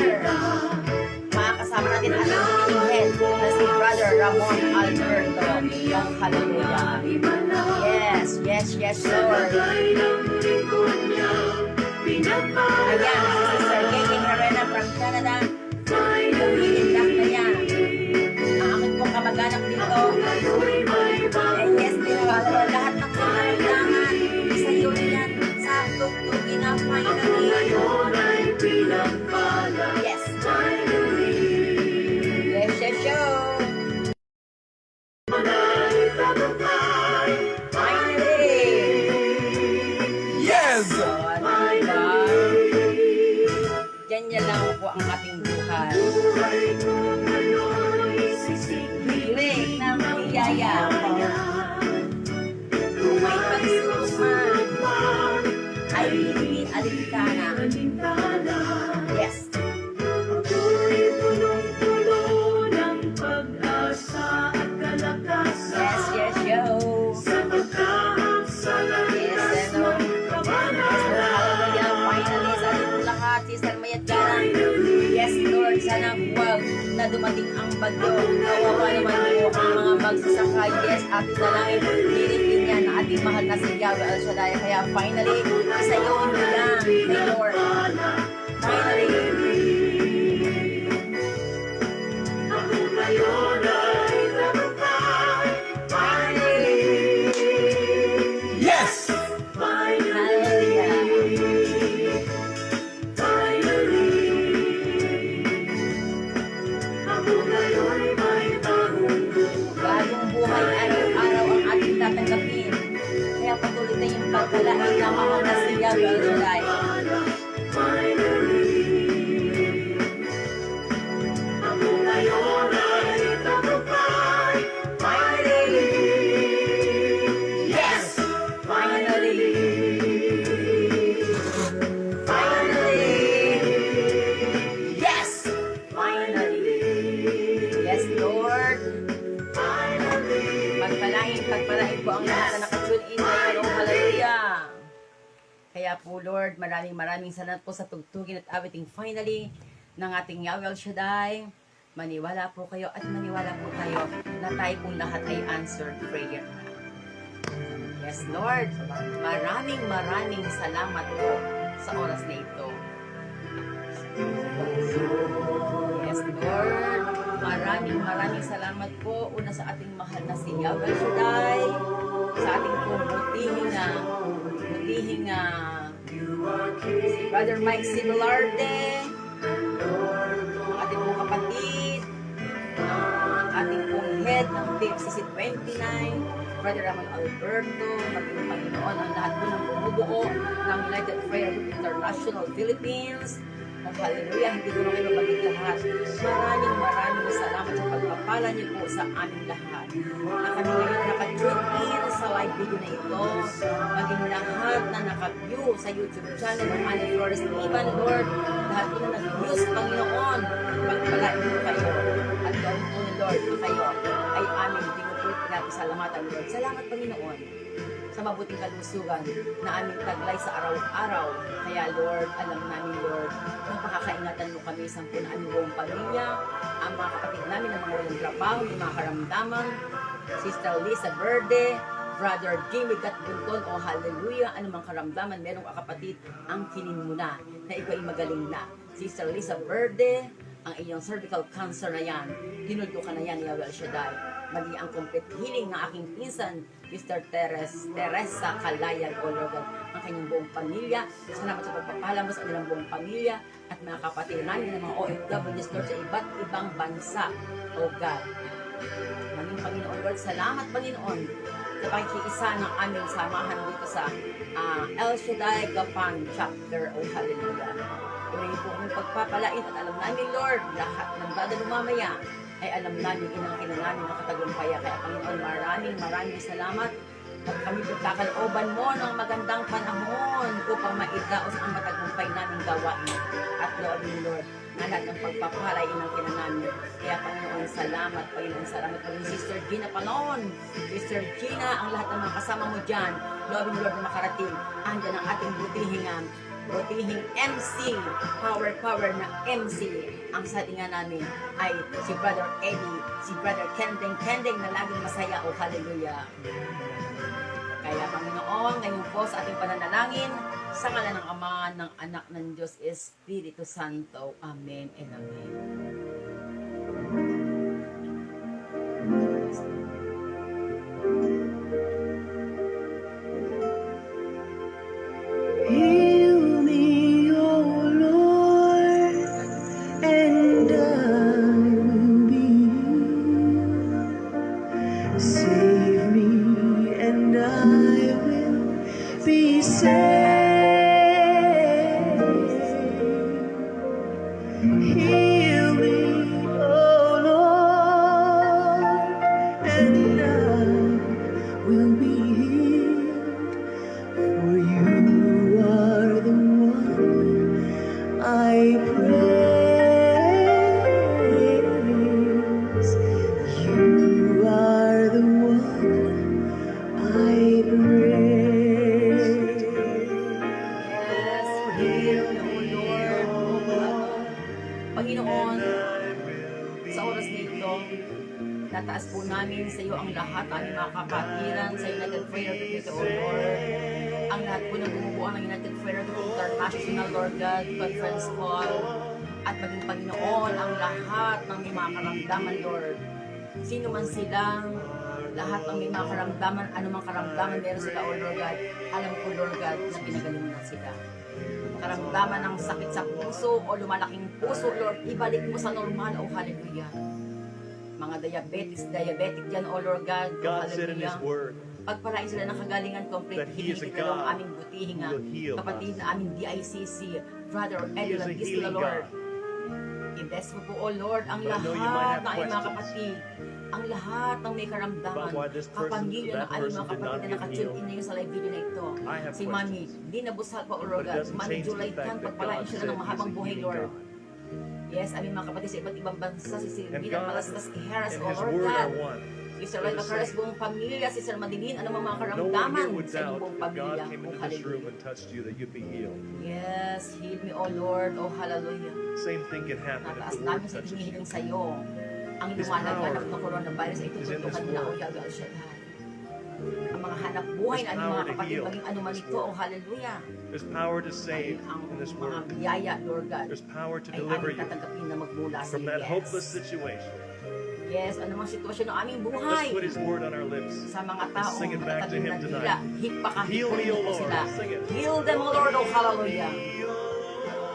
Makakasama natin ang ating head na si Brother Ramon Alberto. Yung hallelujah. Yes, yes, yes, Lord. ay ng lingkod niya, pinapalay. Ayan, si Sister Gaging Herrera from Canada. Finally, Iindak na yan. Ang aking pong kamag-anak dito. ngayon'y may bago. Yes, tinawala lahat ng kailangan. Isa yun yan sa tugtugin na finally. Ngayon ay pinagpala. Yes. Finally, Let's just show. ay tagumpay. Finally. Yes! Ganyan lang po ang ating buhay. Buhay ko ngayon'y sisig-lig Hilig ng biyaya. Kung may pagsubok man, ay hindi alintana. alintana. Yes. Ako'y punong-puno ng pag-asa at kalakasan. Yes, yes, yo. Sa pagkahapsalan Yes, ng ano. kabayan. dumating ang bagyo. Kawawa naman po ang mga magsasaka. Yes, ating dalangin, dinitin niya na ating mahal na si Yahweh El Shaddai. Kaya finally, sa iyo lang, may Lord. Finally, Yes! hallelujah. Bagong buhay araw-araw ang ating tatanggapin. Kaya patuloy tayong pagkalain na mahal na si Yahweh El Shaddai. Yes! Finally! Finally! Yes! Finally! Yes, Lord! Pagpalain po ang lahat na nakatune in ngayon. Hallelujah! Kaya po, Lord, maraming salamat po sa tugtugin at awiting finally ng ating Yahweh El Shaddai. Maniwala po kayo at maniwala po tayo na tayo pong lahat ay answered prayer. Yes, Lord. Maraming salamat po sa oras na ito. Yes, Lord. Maraming salamat po una sa ating mahal na si Yahweh El Shaddai, sa ating pong butihing si Brother Mike Sibelarde, ang ating pong kapatid, ang ating pong head ng PFCC 29, Brother Ramon Alberto, maging Panginoon ang lahat po ng bumubuo ng United Prayer Group International Philippines. At hallelujah, hindi ko na kayo mabagit lahat. Maraming salamat sa pagpapala niyo po sa aming lahat. Na kami ngayon nakatune in sa live video na ito. Maging lahat na naka-view sa YouTube channel ng Manny Flores Iban, Lord. Lahat po na nag-views, Panginoon. Pagpalain mo kayo. At gawin po ni Lord na kayo ay aming pinupulit pinapasalamatan, Lord. Salamat, Panginoon, sa mabuting kalusugan na aming taglay sa araw-araw. Kaya Lord, alam namin Lord, na pakakaingatan mo kami sa aming buong pamilya, ang mga kapatid namin ng mga walang trabaho, yung mga karamdaman, Sister Lisa Verde, Brother Jimmy Gatbunton, o hallelujah, anumang karamdaman, merong kapatid, ang kinin mo na ikaw ay magaling na. Sister Lisa Verde, ang iyong cervical cancer na yan, hinuldo ka na yan, Yahweh El Shaddai. Maging ang complete healing ng aking pinsan, Sister Teresa Calayan, O Lord God, ang kanyang buong pamilya. Salamat sa pagpapala mo sa kanilang buong pamilya at mga kapatid namin ng mga OFWs, Lord, sa iba't ibang bansa, O God. Maging Panginoon, Lord, salamat, Panginoon, sa pakikiisa ng aming samahan dito sa El Shaddai Gapan Chapter, O Hallelujah. Tuloy po kong pagpapalain at alam namin, Lord, lahat ng dadalo mamaya ay alam namin inangkin namin ang katagumpaya. Kaya Panginoon, maraming salamat at kami pagkakalooban mo ng magandang panahon upang maidaos ang matagumpay naming gawain. At Lord, na lahat ng pagpapalay inangkin namin. Kaya Panginoon, salamat. Paging Sister Gina Palon, Sister Gina, ang lahat ng mga kasama mo dyan. Lord na makarating. Andyan ang ating butihing MC, power na MC. Ang salinga namin ay si Brother Eddie, si Brother Kending na laging masaya, o hallelujah. Kaya Panginoon, ngayon po sa ating pananalangin, sa ngalan ng Ama, ng Anak, ng Diyos Espiritu Santo. Amen and Amen. Heal me, O Lord, and I will be healed. Save me, and I will be saved. Heal me, O Lord, and I will be healed. For you are the one I praise. You are the one I praise. Ibalik sa iyo ang lahat ng aming mga kapatiran sa United Prayer Group, O Lord. Ang lahat po ng bumubuo ng United Prayer Group International, Lord God, conference call, at maging Panginoon ang lahat ng may mga karamdaman, Lord. Sino man silang, lahat ng may mga karamdaman, anumang karamdaman meron sila, O Lord God, alam ko, Lord God, na pinagaling mo na sila. Karamdaman ng sakit sa puso o lumalaking puso, Lord, ibalik mo sa normal, O Hallelujah. Mga diabetic dyan, O Lord God, O God said in His Hallelujah. Word Pagpalain sila ng kagalingan, complete that He is a healing. Ito lang ang God aming butihinga. who will heal Kapatid us. na aming DICC, Brother He is a Edwin Isla, healing Lord. God. I-bless mo po, O Lord, ang But I know you might lahat have ng aming mga questions kapatid. Ang lahat ng may karamdaman. about why this person, Kapamilya ng that aming person mga did not kapatid na get nakatune healed. in na yun sa live video na ito. I have Si Mami, questions. di nabusal pa, O But Lord it God. doesn't Mami change the July fact kan, that pagpalain God sila said ng He's mahabang a buhay, healing Lord. God. Yes, aming mga kapatid sa iba't ibang bansa, si And Silvina God Malastas Iheras, and O His Lord Word God. are one. Si Sir Lloyd They're the Macares, same. buong pamilya, si Sir Madeline, ano mga No one karamdaman here would sa doubt buong if pamilya. God came O into this room Hallelujah. and touched you that you'd be healed. Yes, heal me, O Lord, O Hallelujah. Same thing can happen if Nataas the Word namin sa touches you. hinihiling sa iyo. Ang His lumalagyanap power ng coronavirus ay is in tututukan this mo na, O word. Yahweh El Shaddai. Ang mga hanap buhay His na aming power mga to kapatid, heal maging anuman this ito, O word. Hallelujah. There's power to Ay, save ang in this mga Word. biyaya, Lord God, There's power to ay deliver aming you tatanggapin na magmula sa from iyo. that hopeless Yes. situation. Yes, anumang sitwasyon ng aming buhay. Let's put His Word on our lips. Sa mga and taong sing it back to nakatalim Him na tonight. nila, Heal me, hipakahipon O mo Lord. sila. Sing it. Heal them, O Lord, O Hallelujah.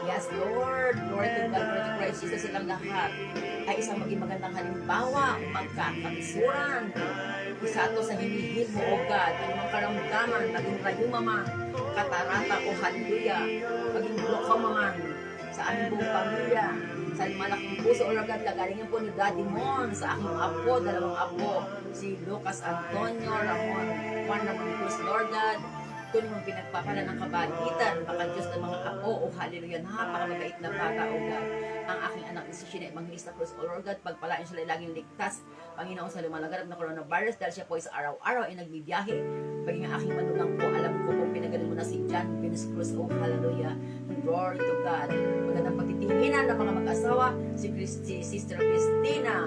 Yes, Lord. Glory to God, glory to Christ Jesus, silang lahat ay isang maging magandang halimbawa, magkakapisuran. Isa ito sa hinihil mo, O God, anumang karamdaman, maging rayuma man, katarata, O Hallelujah, maging glaucoma man, sa aming buong pamilya, sa malaking puso, O Lord God, kagalingan po ni Daddy Mon, sa aking apo, dalawang apo, si Lucas Antonio Ramon, Juan Ramon Cruz, Lord God, tuloy mong pinagpapala ng kabaitan, baka Diyos ng mga apo, O Hallelujah, napakamabait na bata, O God. Ang aking anak na si Shina Evangelista Cruz, O Lord God, pagpalain sila laging ligtas, Panginoon, sa lumalaganap na coronavirus, dahil siya po ay sa araw-araw ay nagbibiyahe. Paging ang aking manugang po, alam ko kung pinagaling mo na si John Venus Cruz, O Hallelujah. Glory to God. Magandang pagtitinginan ng mga mag-asawa, si Sister Christina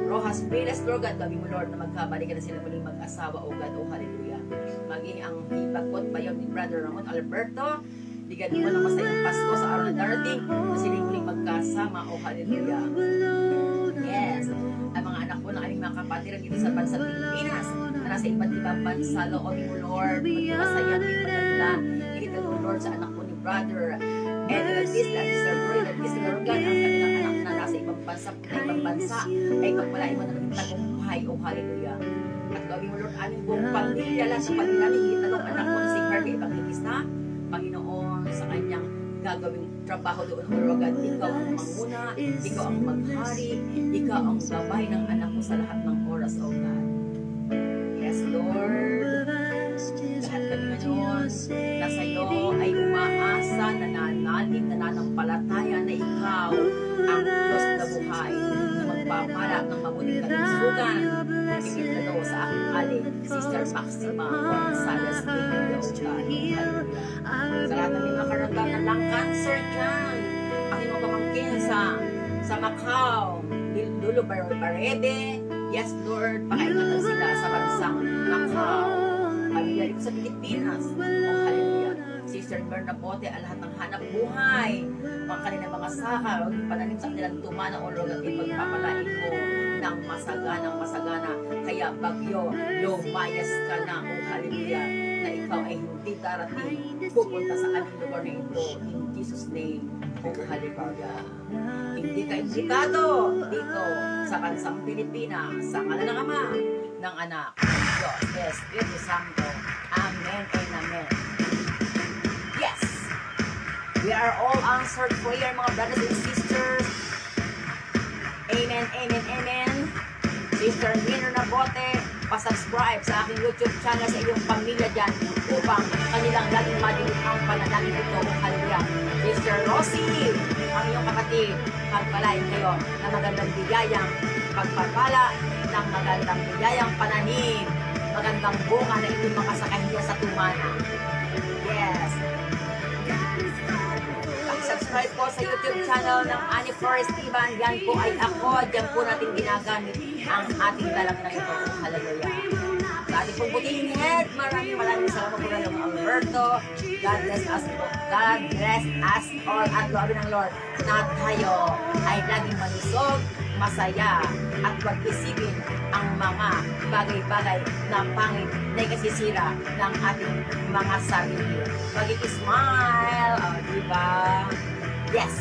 Rojas Perez, Lord God, gabi mo, Lord, na magkabalikan na sila muling mag-asawa, O God, O Hallelujah. Maging ang hipagkot bayon ni Brother Ramon Alberto, bigyan mo ng masayang Pasko sa araw na darating, na sila muling magkasama, O Hallelujah. Yes, ang mga anak po ng aming mga kapatiran dito sa bansang Pilipinas, na nasa iba't ibang bansa, loobin mo, Lord, maging masaya, maging maganda, higit ka, Lord, sa anak po ni Brother Edward Isla, Sister Brother Isla, Lord God, ang kanilang anak na nasa ibang bansa, ay pagpalain mo na maging tagumpay, O Hallelujah. At gawin mo, Lord, aming buong pamilya, lahat sa pamilya, higit na anak mo na si Harvey Evangelista, Panginoon, sa kanyang gagawing trabaho doon, O Lord God, ikaw ang manguna, ikaw ang maghari, ikaw ang gabay ng anak mo sa lahat ng oras, O God. Yes, Lord. Lahat kami ngayon nasa iyo ay umaasa, nananalig, nananampalataya na ikaw ang Diyos na buhay, na magpapala ng mabuting kalusugan. Higit na daw sa aking alin, Sister Maxima Gonzalez de Hallelujah. Sa lahat ng mga karamdaman ng cancer dyan, aking mga pamangkin sa Macau, Lulu Barede, yes Lord, pakaingatan sila sa bansang Macau. Pamilya rin sa Pilipinas, O Hallelujah. Sister Bernabote, ang lahat ng hanap buhay, mga kanilang mga saka, huwag yung pananim sa kanilang tumana, O Lord, at ipagpapalain mo ng masagana, kaya bagyo, lumayas ka na, O Hallelujah, na ikaw ay hindi darating, pupunta sa aming lugar na ito, in Jesus' name, O Hallelujah. Hindi ka imbitado dito sa bansang Pilipinas, sa ngalan ng Ama, ng Anak, ng Diyos, yes, Espiritu Santo. Amen and amen. Yes! We are all answered prayer, mga brothers and sisters. Amen, amen, amen. Sister Minor Nabote, pasubscribe sa aking YouTube channel sa iyong pamilya dyan upang kanilang laging madinig ang panalangin ito. Hallelujah. Sister Rosie, ang iyong kapatid, pagpalain kayo ng magandang biyayang pagpapala, ng magandang biyayang pananim, magandang bunga na ito makasakay niya sa tumana. Yes. Pag-subscribe subscribe po sa YouTube channel ng Annie Flores Iban. Yan po ay ako. Diyan po natin ginagamit ang ating dalang na ito. Hallelujah. Sa ating pong butihing head, maraming salamat po ng Alberto. God bless us po. God bless us all. At loobin ng Lord na tayo ay laging malusog, masaya, at huwag isipin ang mga bagay-bagay na pangit na ikasisira ng ating mga sarili. Mag-smile, diba? Yes!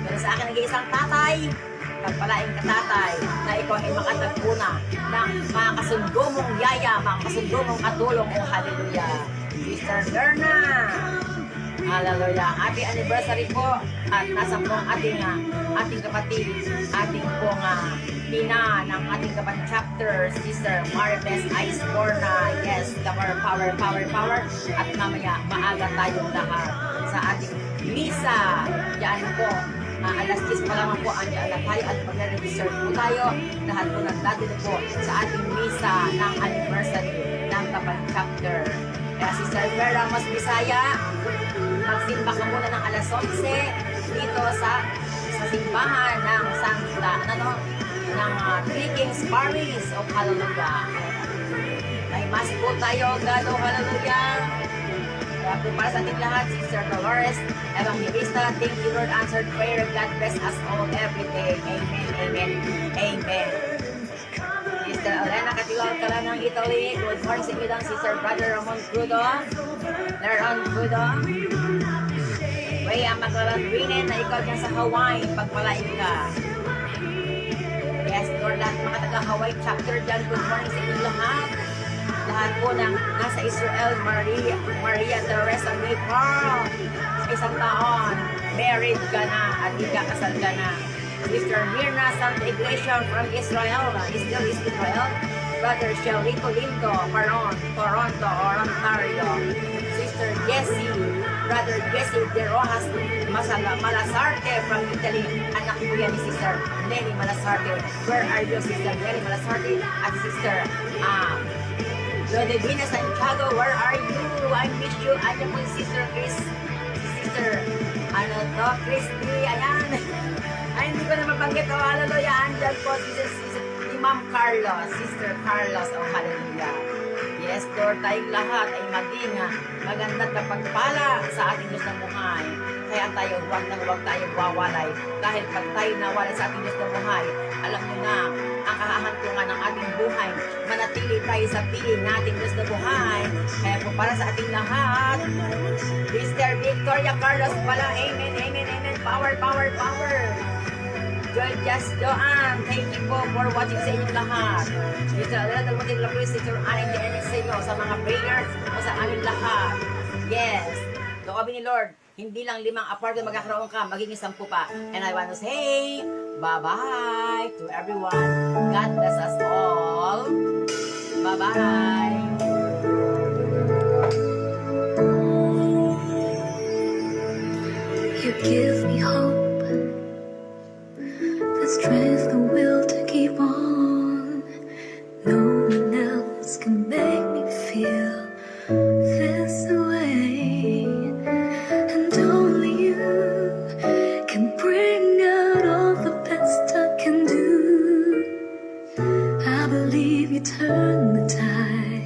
Pero sa akin nag-iisang tatay, pagpalaing katatay, na ikaw ay makatagpo na ng mga kasundo mong yaya, mga kasundo mong katulong, oh hallelujah! Sister Lerna! Hallelujah! Happy anniversary po at nasa po ang ating kapatid, ating pong Nina ng ating kapatid chapter, Sister Maribes Iceborna. Yes, the power. At mamaya, maaga tayong lahat sa ating misa. Yan po. Alas 10 pa lamang po ang tayo at magre-register po tayo. Lahat po nagdadalo po sa ating misa ng anniversary ng kapatid chapter. Kaya Sister Vera Ramos Bisaya, magsimba ka muna ng alas 11 dito sa simbahan ng ng Three Kings Paris of Hallelujah. May mas po tayo, God of Hallelujah. Kaya po para sa ating lahat, Sister Dolores Evangelista, thank you Lord, answered prayer. God bless us all every day. Amen. Sister Elena Katiwag Kala ng Italy, good morning sa inyo lang, Sister Brother Ramon Crudo, Rhea Maglalandrinen, na ikaw dyan sa Hawaii, pagpalain ka. Yes, Lord, lahat mga taga-Hawaii chapter dyan, good morning sa inyo lahat. Lahat po ng nasa Israel, Maria Teresa May Carl, sa isang taon, married ka na at ikakasal ka na. Sister Mirna Santa Iglesia from Israel, still Israel. Brother Shelito Lindo, Toronto, Ontario. Sister Jessie, Brother Jesse De Rojas Malasarte from Italy. Anak po yan ni Sister Nelly Malasarte. Where are you, Sister Nelly Malasarte? At Sister Lodevina Santiago, where are you? I miss you. Ayan po si Sister Chris. Sister Christy. Ayan. Ay, hindi ko na mabanggit. Oh, hallelujah. Andyan po si Ma'am Carlos. Sister Carlos. Oh, hallelujah. Yes, Lord, tayong lahat ay maging magandang kapagpala sa ating Diyos ng buhay. Kaya tayo, huwag tayo wawalay. Dahil pag tayo nawalay sa ating Diyos ng buhay, alam mo na, ang kahahantungan ng ating buhay, manatili tayo sa piling nating Diyos ng buhay. Kaya po para sa ating lahat, Sister Victoria Carlos pala, amen. Power. Just Joanne, thank you po for watching sa inyong lahat. Sister Alena Dalmatin Lapris, Sister Annie Derenik sa inyo sa mga prayers o sa aming lahat. Yes, loobin ni Lord, hindi lang 5 apartment magkakaroon ka, magiging 10 pa. And I want to say, bye-bye to everyone. God bless us all. Bye-bye. You give me hope, the strength, the will to keep on. No one else can make me feel this way, and only you can bring out all the best I can do. I believe you turn the tide.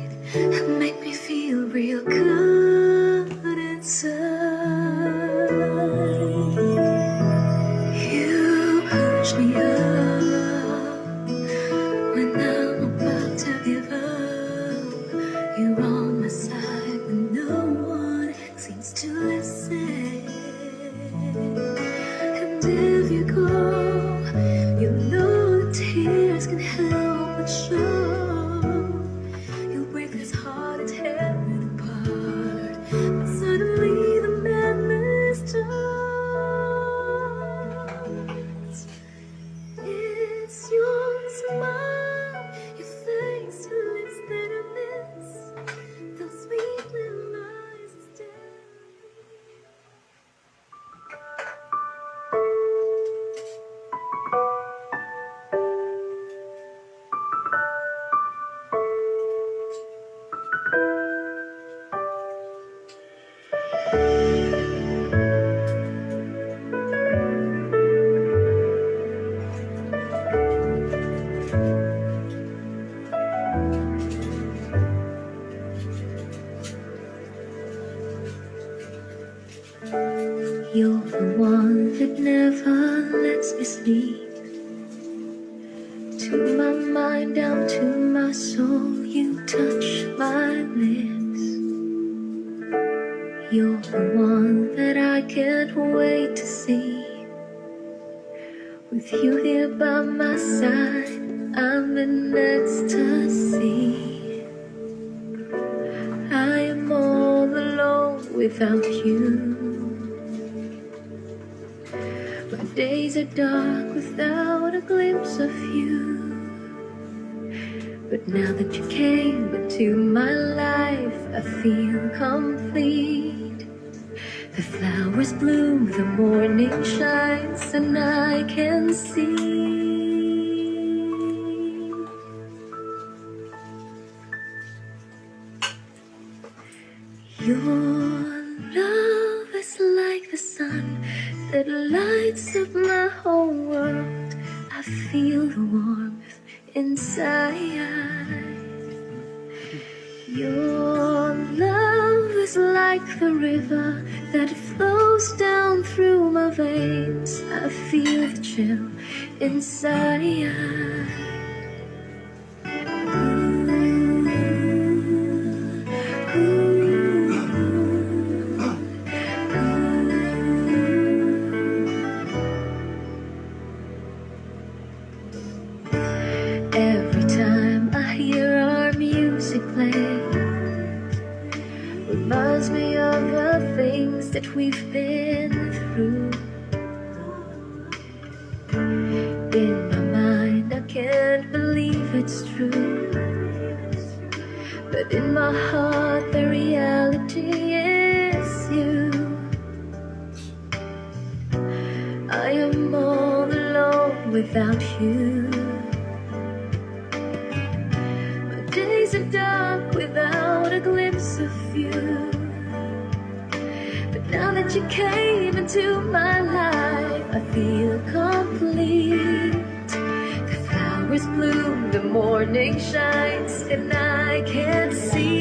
You're the one that never lets me sleep. To my mind, down to my soul, you touch my lips. You're the one that I can't wait to see. With you here by my side, I'm in ecstasy. I am all alone without you. My days are dark without a glimpse of you. But now that you came into my life, I feel complete. The flowers bloom, the morning shines, and I can see. Your love is like the sun that lights up my whole world. I feel the warmth inside. Your love is like the river that flows down through my veins. I feel the chill inside. Every time I hear our music play, reminds me of the things that we've been through. In my mind, I can't believe it's true, but in my heart, the reality is you. I am all alone without you. My days are dark without a glimpse of you. But now that you came into my life, I feel complete. The flowers bloom, the morning shines, and I can see.